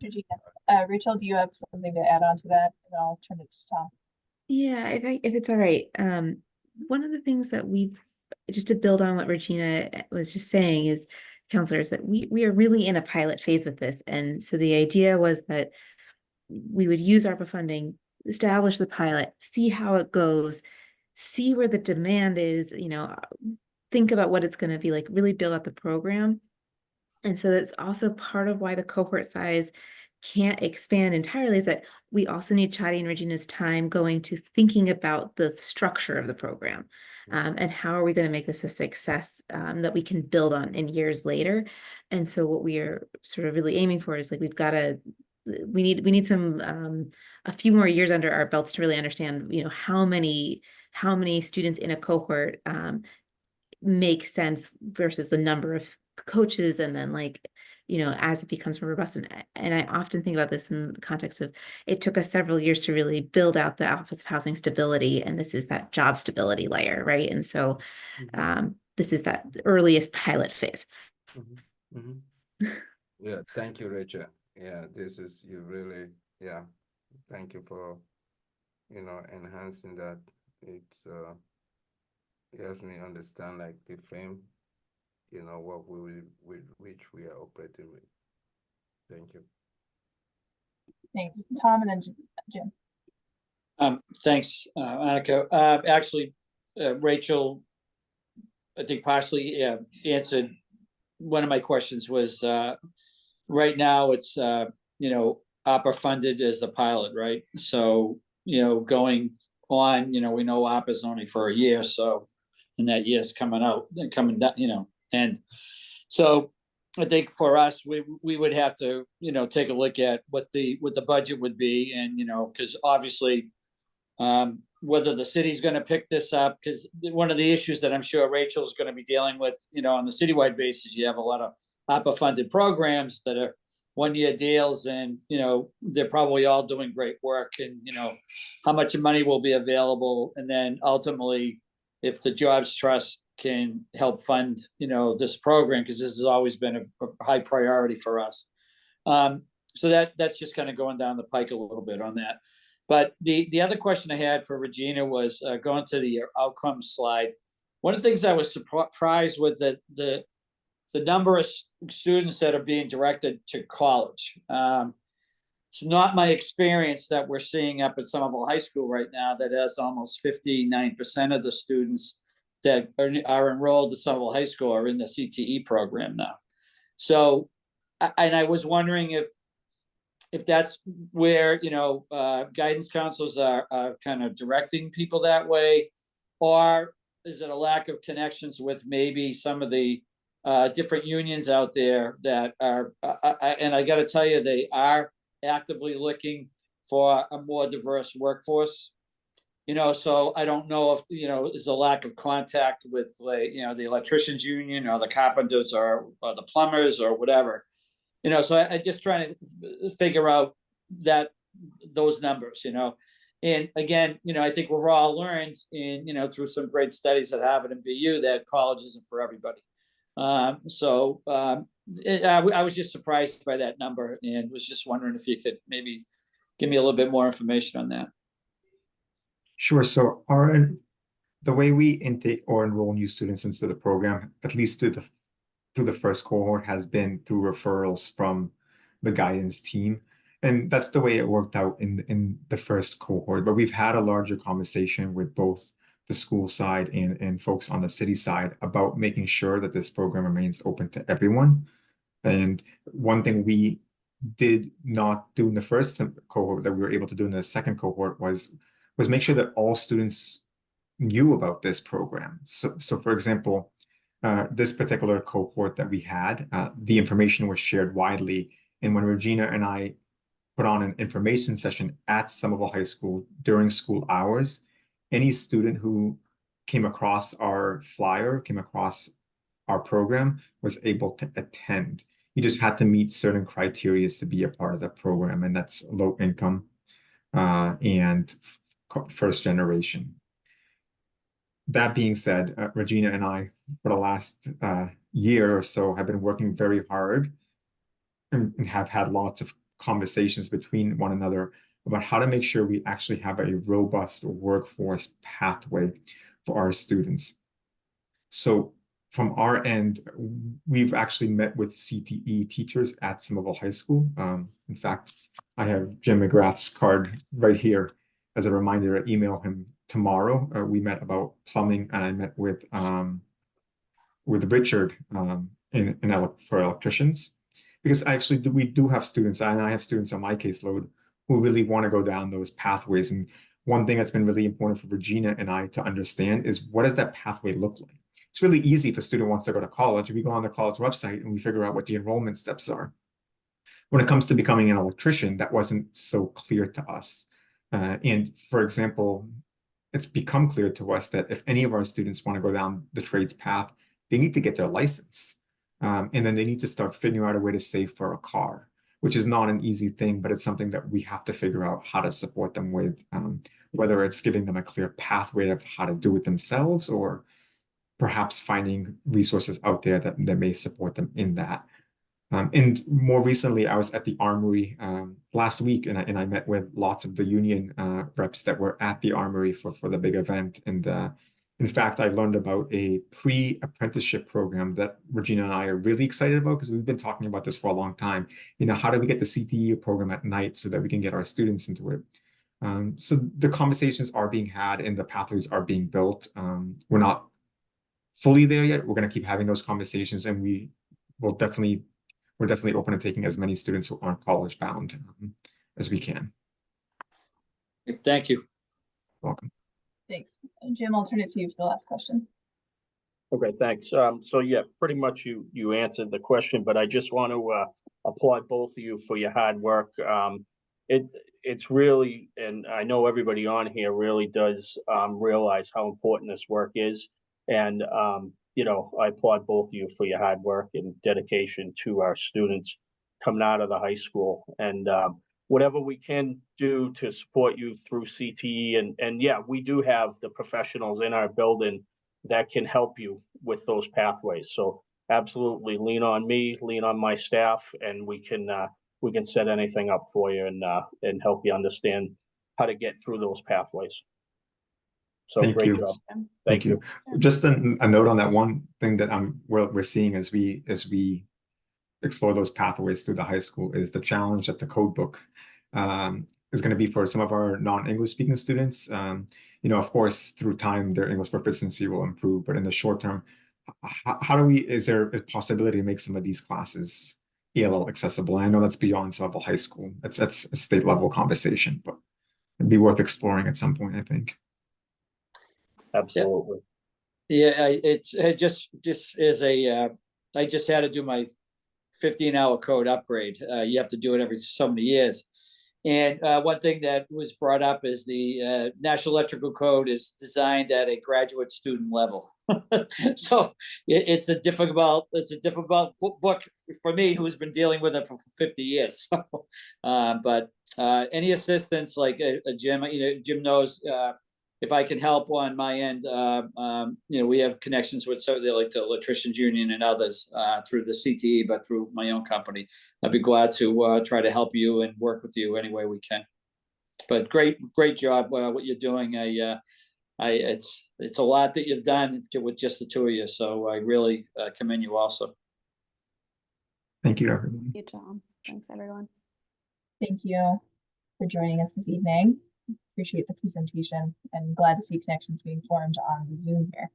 Regina. Rachel, do you have something to add on to that? And I'll turn it to Tom. Yeah, if it's all right. One of the things that we've, just to build on what Regina was just saying, is counselors, that we are really in a pilot phase with this. And so the idea was that we would use ARPA funding, establish the pilot, see how it goes, see where the demand is, think about what it's going to be like, really build out the program. And so that's also part of why the cohort size can't expand entirely, is that we also need Chadi and Regina's time going to thinking about the structure of the program, and how are we going to make this a success, that we can build on in years later. And so what we are sort of really aiming for is, like, we need some a few more years under our belts to really understand, how many students in a cohort make sense versus the number of coaches, and then, like, as it becomes more robust. And I often think about this in the context of, it took us several years to really build out the Office of Housing Stability, and this is that job stability layer, right? And so this is that earliest pilot phase. Yeah, thank you, Rachel. Yeah, you really, yeah, thank you for, enhancing that. It's it helps me understand, like, the frame, what with which we are operating with. Thank you. Thanks, Tom, and then Jim. Thanks, Annika. Actually, Rachel, I think partially answered one of my questions. Was right now it's ARPA funded as a pilot, right? So going on, we know ARPA is only for a year, so, and that year's coming down, and so I think for us, we would have to take a look at what the budget would be, and because obviously whether the city's going to pick this up, because one of the issues that I'm sure Rachel's going to be dealing with, on the citywide basis, you have a lot of ARPA funded programs that are 1-year deals, and they're probably all doing great work, and how much money will be available, and then ultimately if the Jobs Trust can help fund this program, because this has always been a high priority for us. So that's just kind of going down the pike a little bit on that. But the other question I had for Regina was going to the outcomes slide. One of the things I was surprised with, the number of students that are being directed to college. It's not my experience that we're seeing up at Somerville High School right now that has almost 59% of the students that are enrolled at Somerville High School are in the CTE program now. So, and I was wondering if that's where guidance counselors are kind of directing people that way, or is it a lack of connections with maybe some of the different unions out there that are, and I got to tell you, they are actively looking for a more diverse workforce. So I don't know if is a lack of contact with, like, the electricians union or the carpenters or the plumbers or whatever. So I just trying to figure out those numbers, and again, I think we've all learned through some great studies at Harvard and BU that college isn't for everybody. I was just surprised by that number, and was just wondering if you could maybe give me a little bit more information on that. Sure. So the way we intake or enroll new students into the program, at least through the first cohort, has been through referrals from the guidance team. And that's the way it worked out in the first cohort. But we've had a larger conversation with both the school side and folks on the city side about making sure that this program remains open to everyone. And one thing we did not do in the first cohort that we were able to do in the second cohort was make sure that all students knew about this program. So for example, this particular cohort that we had, the information was shared widely. And when Regina and I put on an information session at Somerville High School during school hours, any student who came across our flyer, came across our program, was able to attend. You just had to meet certain criteria to be a part of the program, and that's low income and first generation. That being said, Regina and I, for the last year or so, have been working very hard and have had lots of conversations between one another about how to make sure we actually have a robust workforce pathway for our students. So from our end, we've actually met with CTE teachers at Somerville High School. In fact, I have Jim McGrath's card right here as a reminder to email him tomorrow. We met about plumbing, and I met with Richard for electricians, because actually we do have students, and I have students on my caseload who really want to go down those pathways. And one thing that's been really important for Regina and I to understand is, what does that pathway look like? It's really easy if a student wants to go to college. We go on the college website and we figure out what the enrollment steps are. When it comes to becoming an electrician, that wasn't so clear to us. And for example, it's become clear to us that if any of our students want to go down the trades path, they need to get their license. And then they need to start figuring out a way to save for a car, which is not an easy thing, but it's something that we have to figure out how to support them with, whether it's giving them a clear pathway of how to do it themselves, or perhaps finding resources out there that may support them in that. And more recently, I was at the Armory last week, and I met with lots of the union reps that were at the Armory for the big event. And in fact, I learned about a pre-apprenticeship program that Regina and I are really excited about, because we've been talking about this for a long time. You know, how do we get the CTE program at night so that we can get our students into it? So the conversations are being had and the pathways are being built. We're not fully there yet. We're going to keep having those conversations, and we're definitely open to taking as many students who aren't college bound as we can. Thank you. Welcome. Thanks. Jim, I'll turn it to you for the last question. Okay, thanks. So yeah, pretty much you answered the question, but I just want to applaud both of you for your hard work. It's really, and I know everybody on here really does realize how important this work is. And you know, I applaud both of you for your hard work and dedication to our students coming out of the high school. And whatever we can do to support you through CTE, and yeah, we do have the professionals in our building that can help you with those pathways. So absolutely lean on me, lean on my staff, and we can set anything up for you and help you understand how to get through those pathways. So Thank great you. job. Thank you. Just a note on that, one thing that we're seeing as we explore those pathways through the high school is the challenge that the code book is going to be for some of our non-English speaking students. You know, of course, through time, their English proficiency will improve, but in the short term, is there a possibility to make some of these classes ELL accessible? And I know that's beyond Somerville High School. That's a state level conversation, but it'd be worth exploring at some point, I think. Absolutely. Yeah, it just is I just had to do my 15-hour code upgrade. You have to do it every so many years. And one thing that was brought up is the National Electrical Code is designed at a graduate student level. So it's a difficult book for me, who's been dealing with it for 50 years. But any assistance, like Jim, Jim knows, if I can help on my end, we have connections with certainly like the Electricians Union and others through the CTE, but through my own company. I'd be glad to try to help you and work with you any way we can. But great job what you're doing. It's a lot that you've done with just the two of you, so I really commend you also. Thank you, everyone. Thank you, John. Thanks, everyone. Thank you for joining us this evening. Appreciate the presentation and glad to see connections being formed on the Zoom here.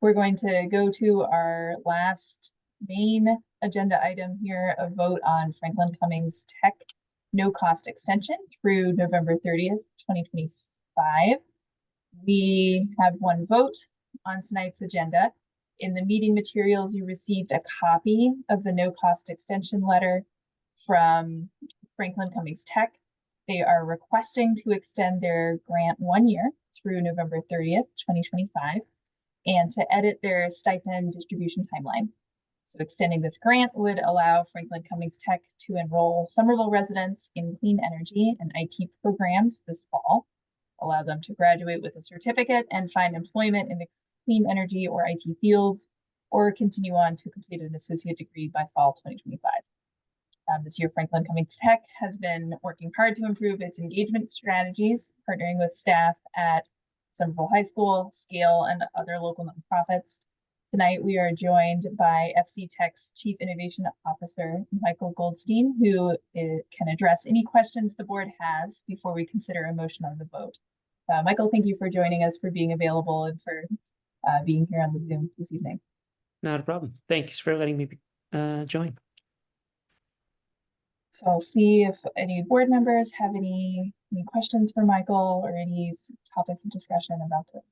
We're going to go to our last main agenda item here, a vote on Franklin Cummings Tech no-cost extension through November 30th, 2025. We have one vote on tonight's agenda. In the meeting materials, you received a copy of the no-cost extension letter from Franklin Cummings Tech. They are requesting to extend their grant 1 year through November 30th, 2025, and to edit their stipend distribution timeline. So extending this grant would allow Franklin Cummings Tech to enroll Somerville residents in clean energy and IT programs this fall, allow them to graduate with a certificate and find employment in the clean energy or IT fields, or continue on to complete an associate degree by fall 2025. This year, Franklin Cummings Tech has been working hard to improve its engagement strategies, partnering with staff at Somerville High School, Scale, and other local nonprofits. Tonight, we are joined by FC Tech's Chief Innovation Officer, Michael Goldstein, who can address any questions the board has before we consider a motion on the vote. Michael, thank you for joining us, for being available, and for being here on the Zoom this evening. Not a problem. Thanks for letting me join. So I'll see if any board members have any questions for Michael or any topics of discussion about this.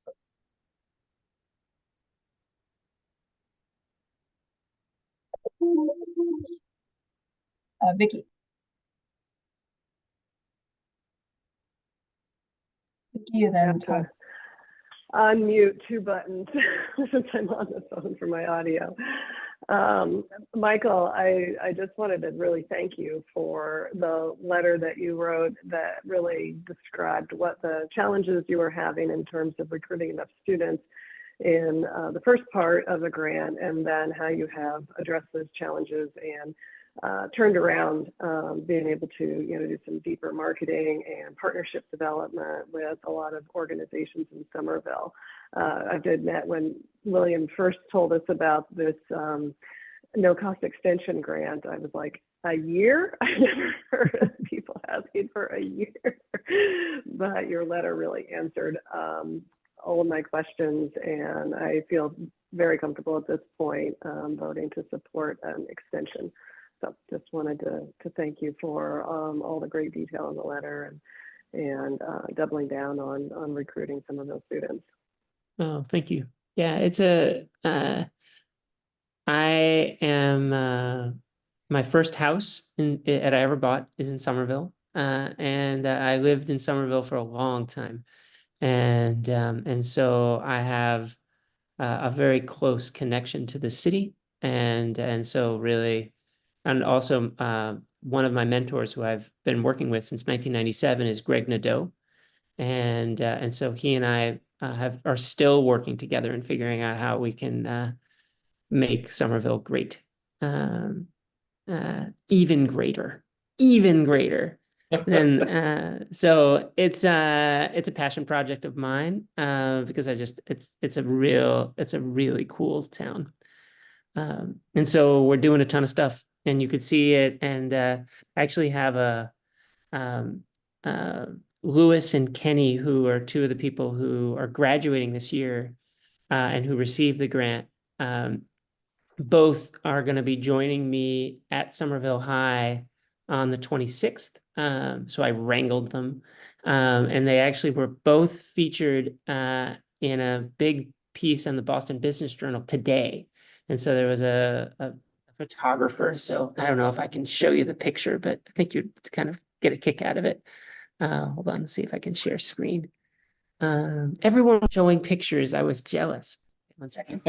Vicky. Vicky, and then Tom. Unmute two buttons since I'm on the phone for my audio. Michael, I just wanted to really thank you for the letter that you wrote that really described what the challenges you were having in terms of recruiting enough students in the first part of the grant, and then how you have addressed those challenges and turned around, being able to do some deeper marketing and partnership development with a lot of organizations in Somerville. I did admit, when William first told us about this no-cost extension grant, I was like, a year? I never heard of people asking for a year. But your letter really answered all of my questions, and I feel very comfortable at this point voting to support an extension. So just wanted to thank you for all the great detail in the letter and doubling down on recruiting some of those students. Oh, thank you. Yeah, it's I am my first house that I ever bought is in Somerville, and I lived in Somerville for a long time, and so I have a very close connection to the city, and so really, and also one of my mentors who I've been working with since 1997 is Greg Nadeau, and so he and I are still working together and figuring out how we can make Somerville great, even greater. And so it's a passion project of mine, because it's a really cool town, and so we're doing a ton of stuff, and you could see it. And I actually have Lewis and Kenny, who are two of the people who are graduating this year, and who received the grant. Both are going to be joining me at Somerville High on the 26th. So I wrangled them, and they actually were both featured in a big piece on the Boston Business Journal today. And so there was a photographer. So I don't know if I can show you the picture, but I think you'd kind of get a kick out of it. Hold on, let's see if I can share screen. Everyone was showing pictures. I was jealous. 1 second.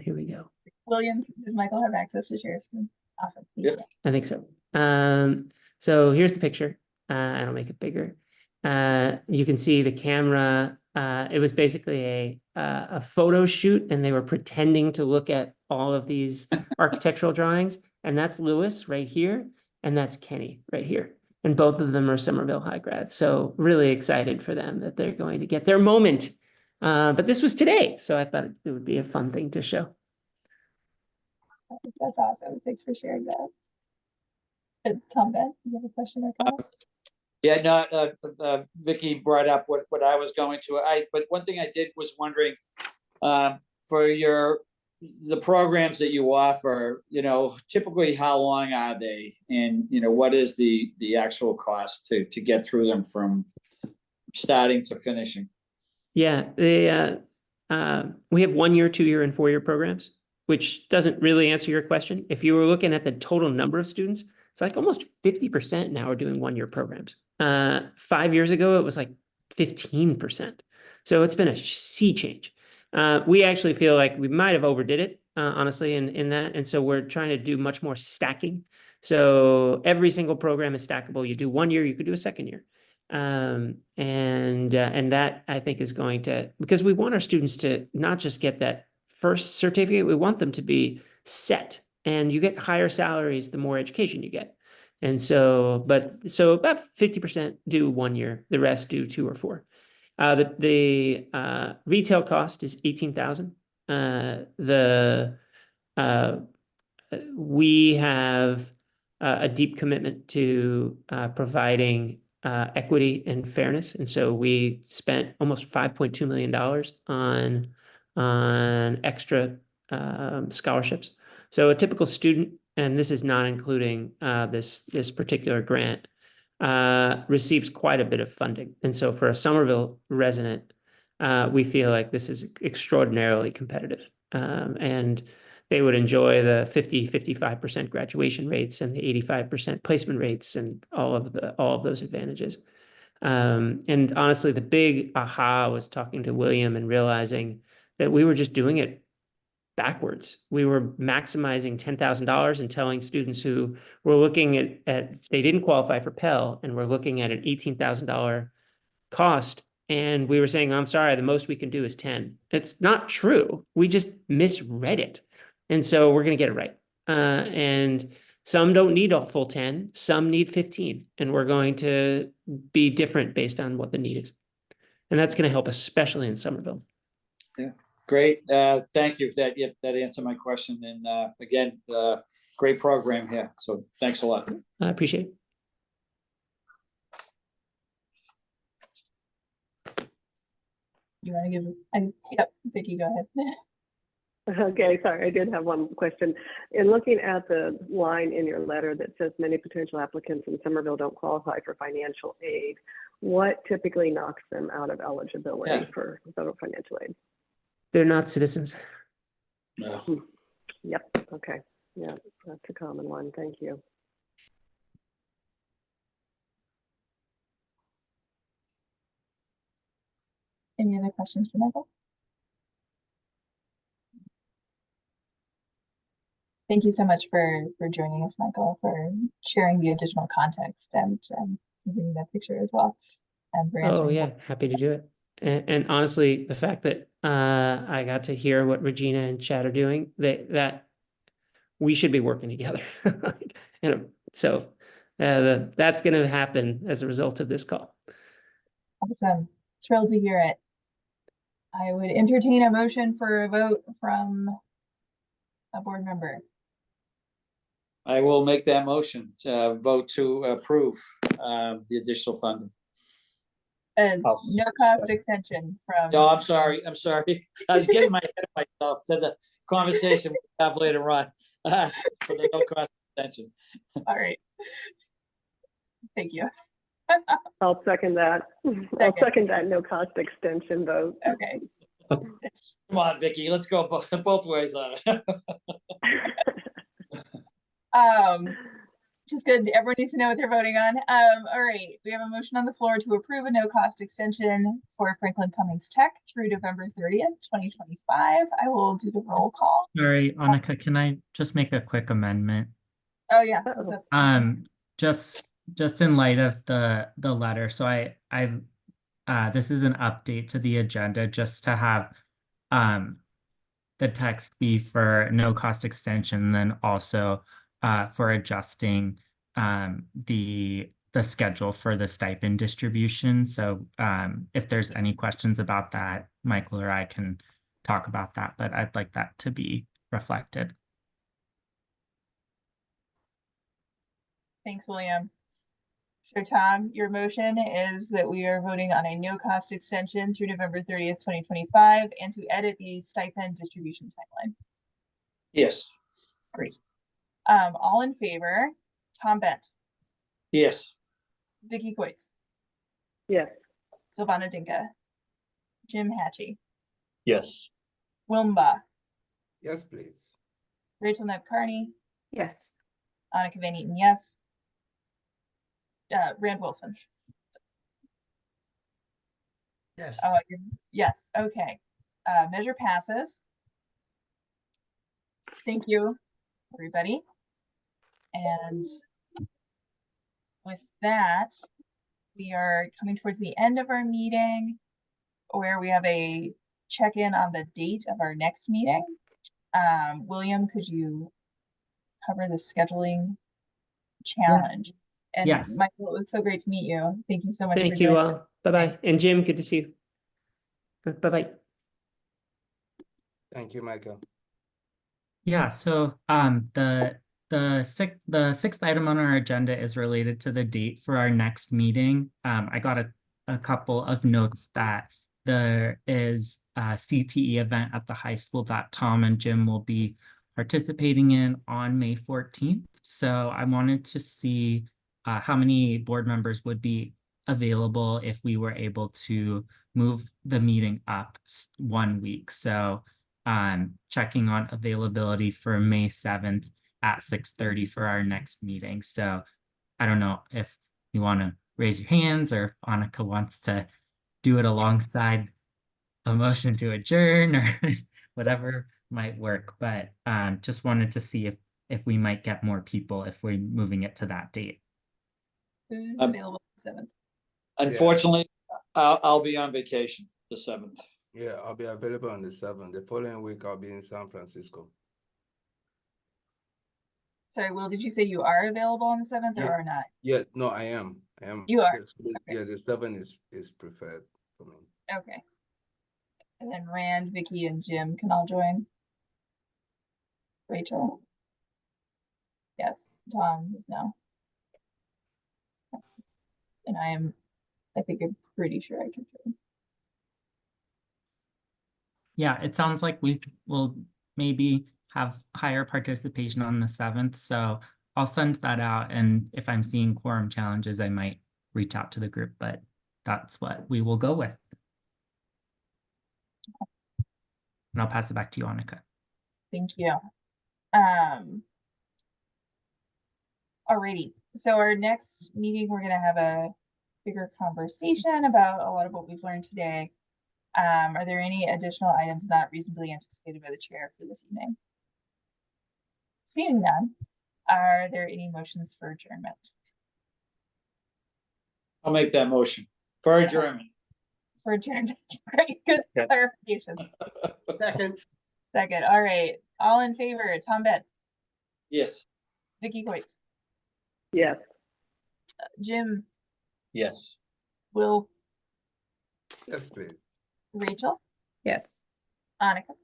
Here we go. William, does Michael have access to share screen? Awesome. Yeah. I think so. So here's the picture. I'll make it bigger. You can see the camera. It was basically a photo shoot, and they were pretending to look at all of these architectural drawings. And that's Lewis right here, and that's Kenny right here. And both of them are Somerville High grads. So really excited for them that they're going to get their moment. But this was today, so I thought it would be a fun thing to show. That's awesome. Thanks for sharing that. Tom, Ben, you have a question or comment? Yeah, no, Vicky brought up what I was going to. But one thing I did was wondering, for the programs that you offer, typically how long are they, and what is the actual cost to get through them from starting to finishing? Yeah, we have 1 year, 2 year, and 4 year programs, which doesn't really answer your question. If you were looking at the total number of students, it's like almost 50% now are doing 1 year programs. 5 years ago, it was like 15%. So it's been a sea change. We actually feel like we might have overdid it honestly, in that. And so we're trying to do much more stacking. So every single program is stackable. You do 1 year, you could do a second year. And that I think is going to, because we want our students to not just get that first certificate, we want them to be set, and you get higher salaries the more education you get. And so, so about 50% do 1 year, the rest do 2 or 4. The retail cost is 18,000. We have a deep commitment to providing equity and fairness, and so we spent almost $5.2 million on extra scholarships. So a typical student, and this is not including this particular grant, receives quite a bit of funding. And so for a Somerville resident, we feel like this is extraordinarily competitive. And they would enjoy the 55% graduation rates and the 85% placement rates and all of those advantages. And honestly, the big aha was talking to William and realizing that we were just doing it backwards. We were maximizing $10,000 and telling students who were looking at they didn't qualify for Pell and were looking at an $18,000 cost. And we were saying, I'm sorry, the most we can do is 10. It's not true. We just misread it. And so we're going to get it right. And some don't need a full 10, some need 15. And we're going to be different based on what the need is. And that's going to help, especially in Somerville. Yeah, great. Thank you. That answered my question. And again, great program here. So thanks a lot. I appreciate it. You want to give, yep, Vicki, go ahead. Okay, sorry, I did have one question. In looking at the line in your letter that says many potential applicants in Somerville don't qualify for financial aid, what typically knocks them out of eligibility for federal financial aid? They're not citizens. No. Yep, okay. Yeah, that's a common one. Thank you. Any other questions for Michael? Thank you so much for joining us, Michael, for sharing the additional context and giving that picture as well. And for answering Happy to do it. And honestly, the fact that I got to hear what Regina and Chad are doing, that we should be working together. So that's going to happen as a result of this call. Awesome. Thrilled to hear it. I would entertain a motion for a vote from a board member. I will make that motion to vote to approve the additional funding. And no cost extension from. No, I'm sorry. I was getting my head of myself to the conversation we'll have later on for the no cost extension. All right. Thank you. I'll second that. I'll second that no cost extension vote. Okay. Come on, Vicki, let's go both ways on it. Just good. Everyone needs to know what they're voting on. All right, we have a motion on the floor to approve a no cost extension for Franklin Cummings Tech through November 30th, 2025. I will do the roll call. Sorry, Annika, can I just make a quick amendment? Oh yeah. What's up? Just in light of the letter. So this is an update to the agenda just to have the text be for no cost extension, then also for adjusting the schedule for the stipend distribution. So if there's any questions about that, Michael or I can talk about that, but I'd like that to be reflected. Thanks, William. So Tom, your motion is that we are voting on a no cost extension through November 30th, 2025, and to edit the stipend distribution timeline. Yes. Great. All in favor, Tom Bent. Yes. Vicki Coitz. Yes. Silvana Dinka. Jim Hatchie. Yes. Wilmba. Yes, please. Rachel Knapp Carney. Yes. Annika Van Eaton, yes. Rand Wilson. Yes. Oh, yes. Okay. Measure passes. Thank you, everybody. And with that, we are coming towards the end of our meeting where we have a check-in on the date of our next meeting. William, could you cover the scheduling challenge? And Yes. Michael, it was so great to meet you. Thank you so much. Thank for you joining all. us. Bye-bye. And Jim, good to see you. Bye-bye. Thank you, Michael. Yeah, so the sixth item on our agenda is related to the date for our next meeting. I got a couple of notes that there is a CTE event at the high school that Tom and Jim will be participating in on May 14th. So I wanted to see how many board members would be available if we were able to move the meeting up 1 week. So checking on availability for May 7th at 6:30 for our next meeting. So I don't know if you want to raise your hands or if Annika wants to do it alongside a motion to adjourn or whatever might work. But just wanted to see if we might get more people if we're moving it to that date. Who's available the 7th? Unfortunately, I'll be on vacation the 7th. Yeah, I'll be available on the 7th. The following week, I'll be in San Francisco. Sorry, Will, did you say you are available on the 7th Yeah. or are not? Yeah, no, I am. You are? Yeah, the 7th is preferred for me. Okay. And then Rand, Vicky, and Jim can all join. Rachel? Yes. Tom is no. And I think I'm pretty sure I can join. Yeah, it sounds like we will maybe have higher participation on the 7th. So I'll send that out. And if I'm seeing quorum challenges, I might reach out to the group, but that's what we will go with. And I'll pass it back to you, Annika. Thank you. Alrighty. So our next meeting, we're gonna have a bigger conversation about a lot of what we've learned today. Are there any additional items not reasonably anticipated by the chair for this evening? Seeing none, are there any motions for adjournment? I'll make that motion for adjournment. For adjournment, great, good Okay. clarification. Second, all right, all in favor, Tom Bett, Yes. Vicky Coitz, Yes. Jim, Yes. Will, Yes, please. Rachel, Yes. Annika.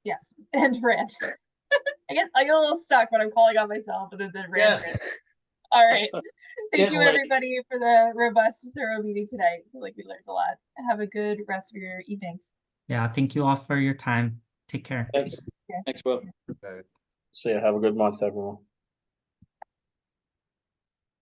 Yes, and Rand. I get a little stuck when I'm calling on myself and then Rand. All right. Thank you, everybody, for the robust, thorough meeting tonight. I feel like we learned a lot. Have a good rest of your evenings. Yeah, thank you all for your time. Take care. Thanks. Thanks, Will. So yeah, have a good month, everyone.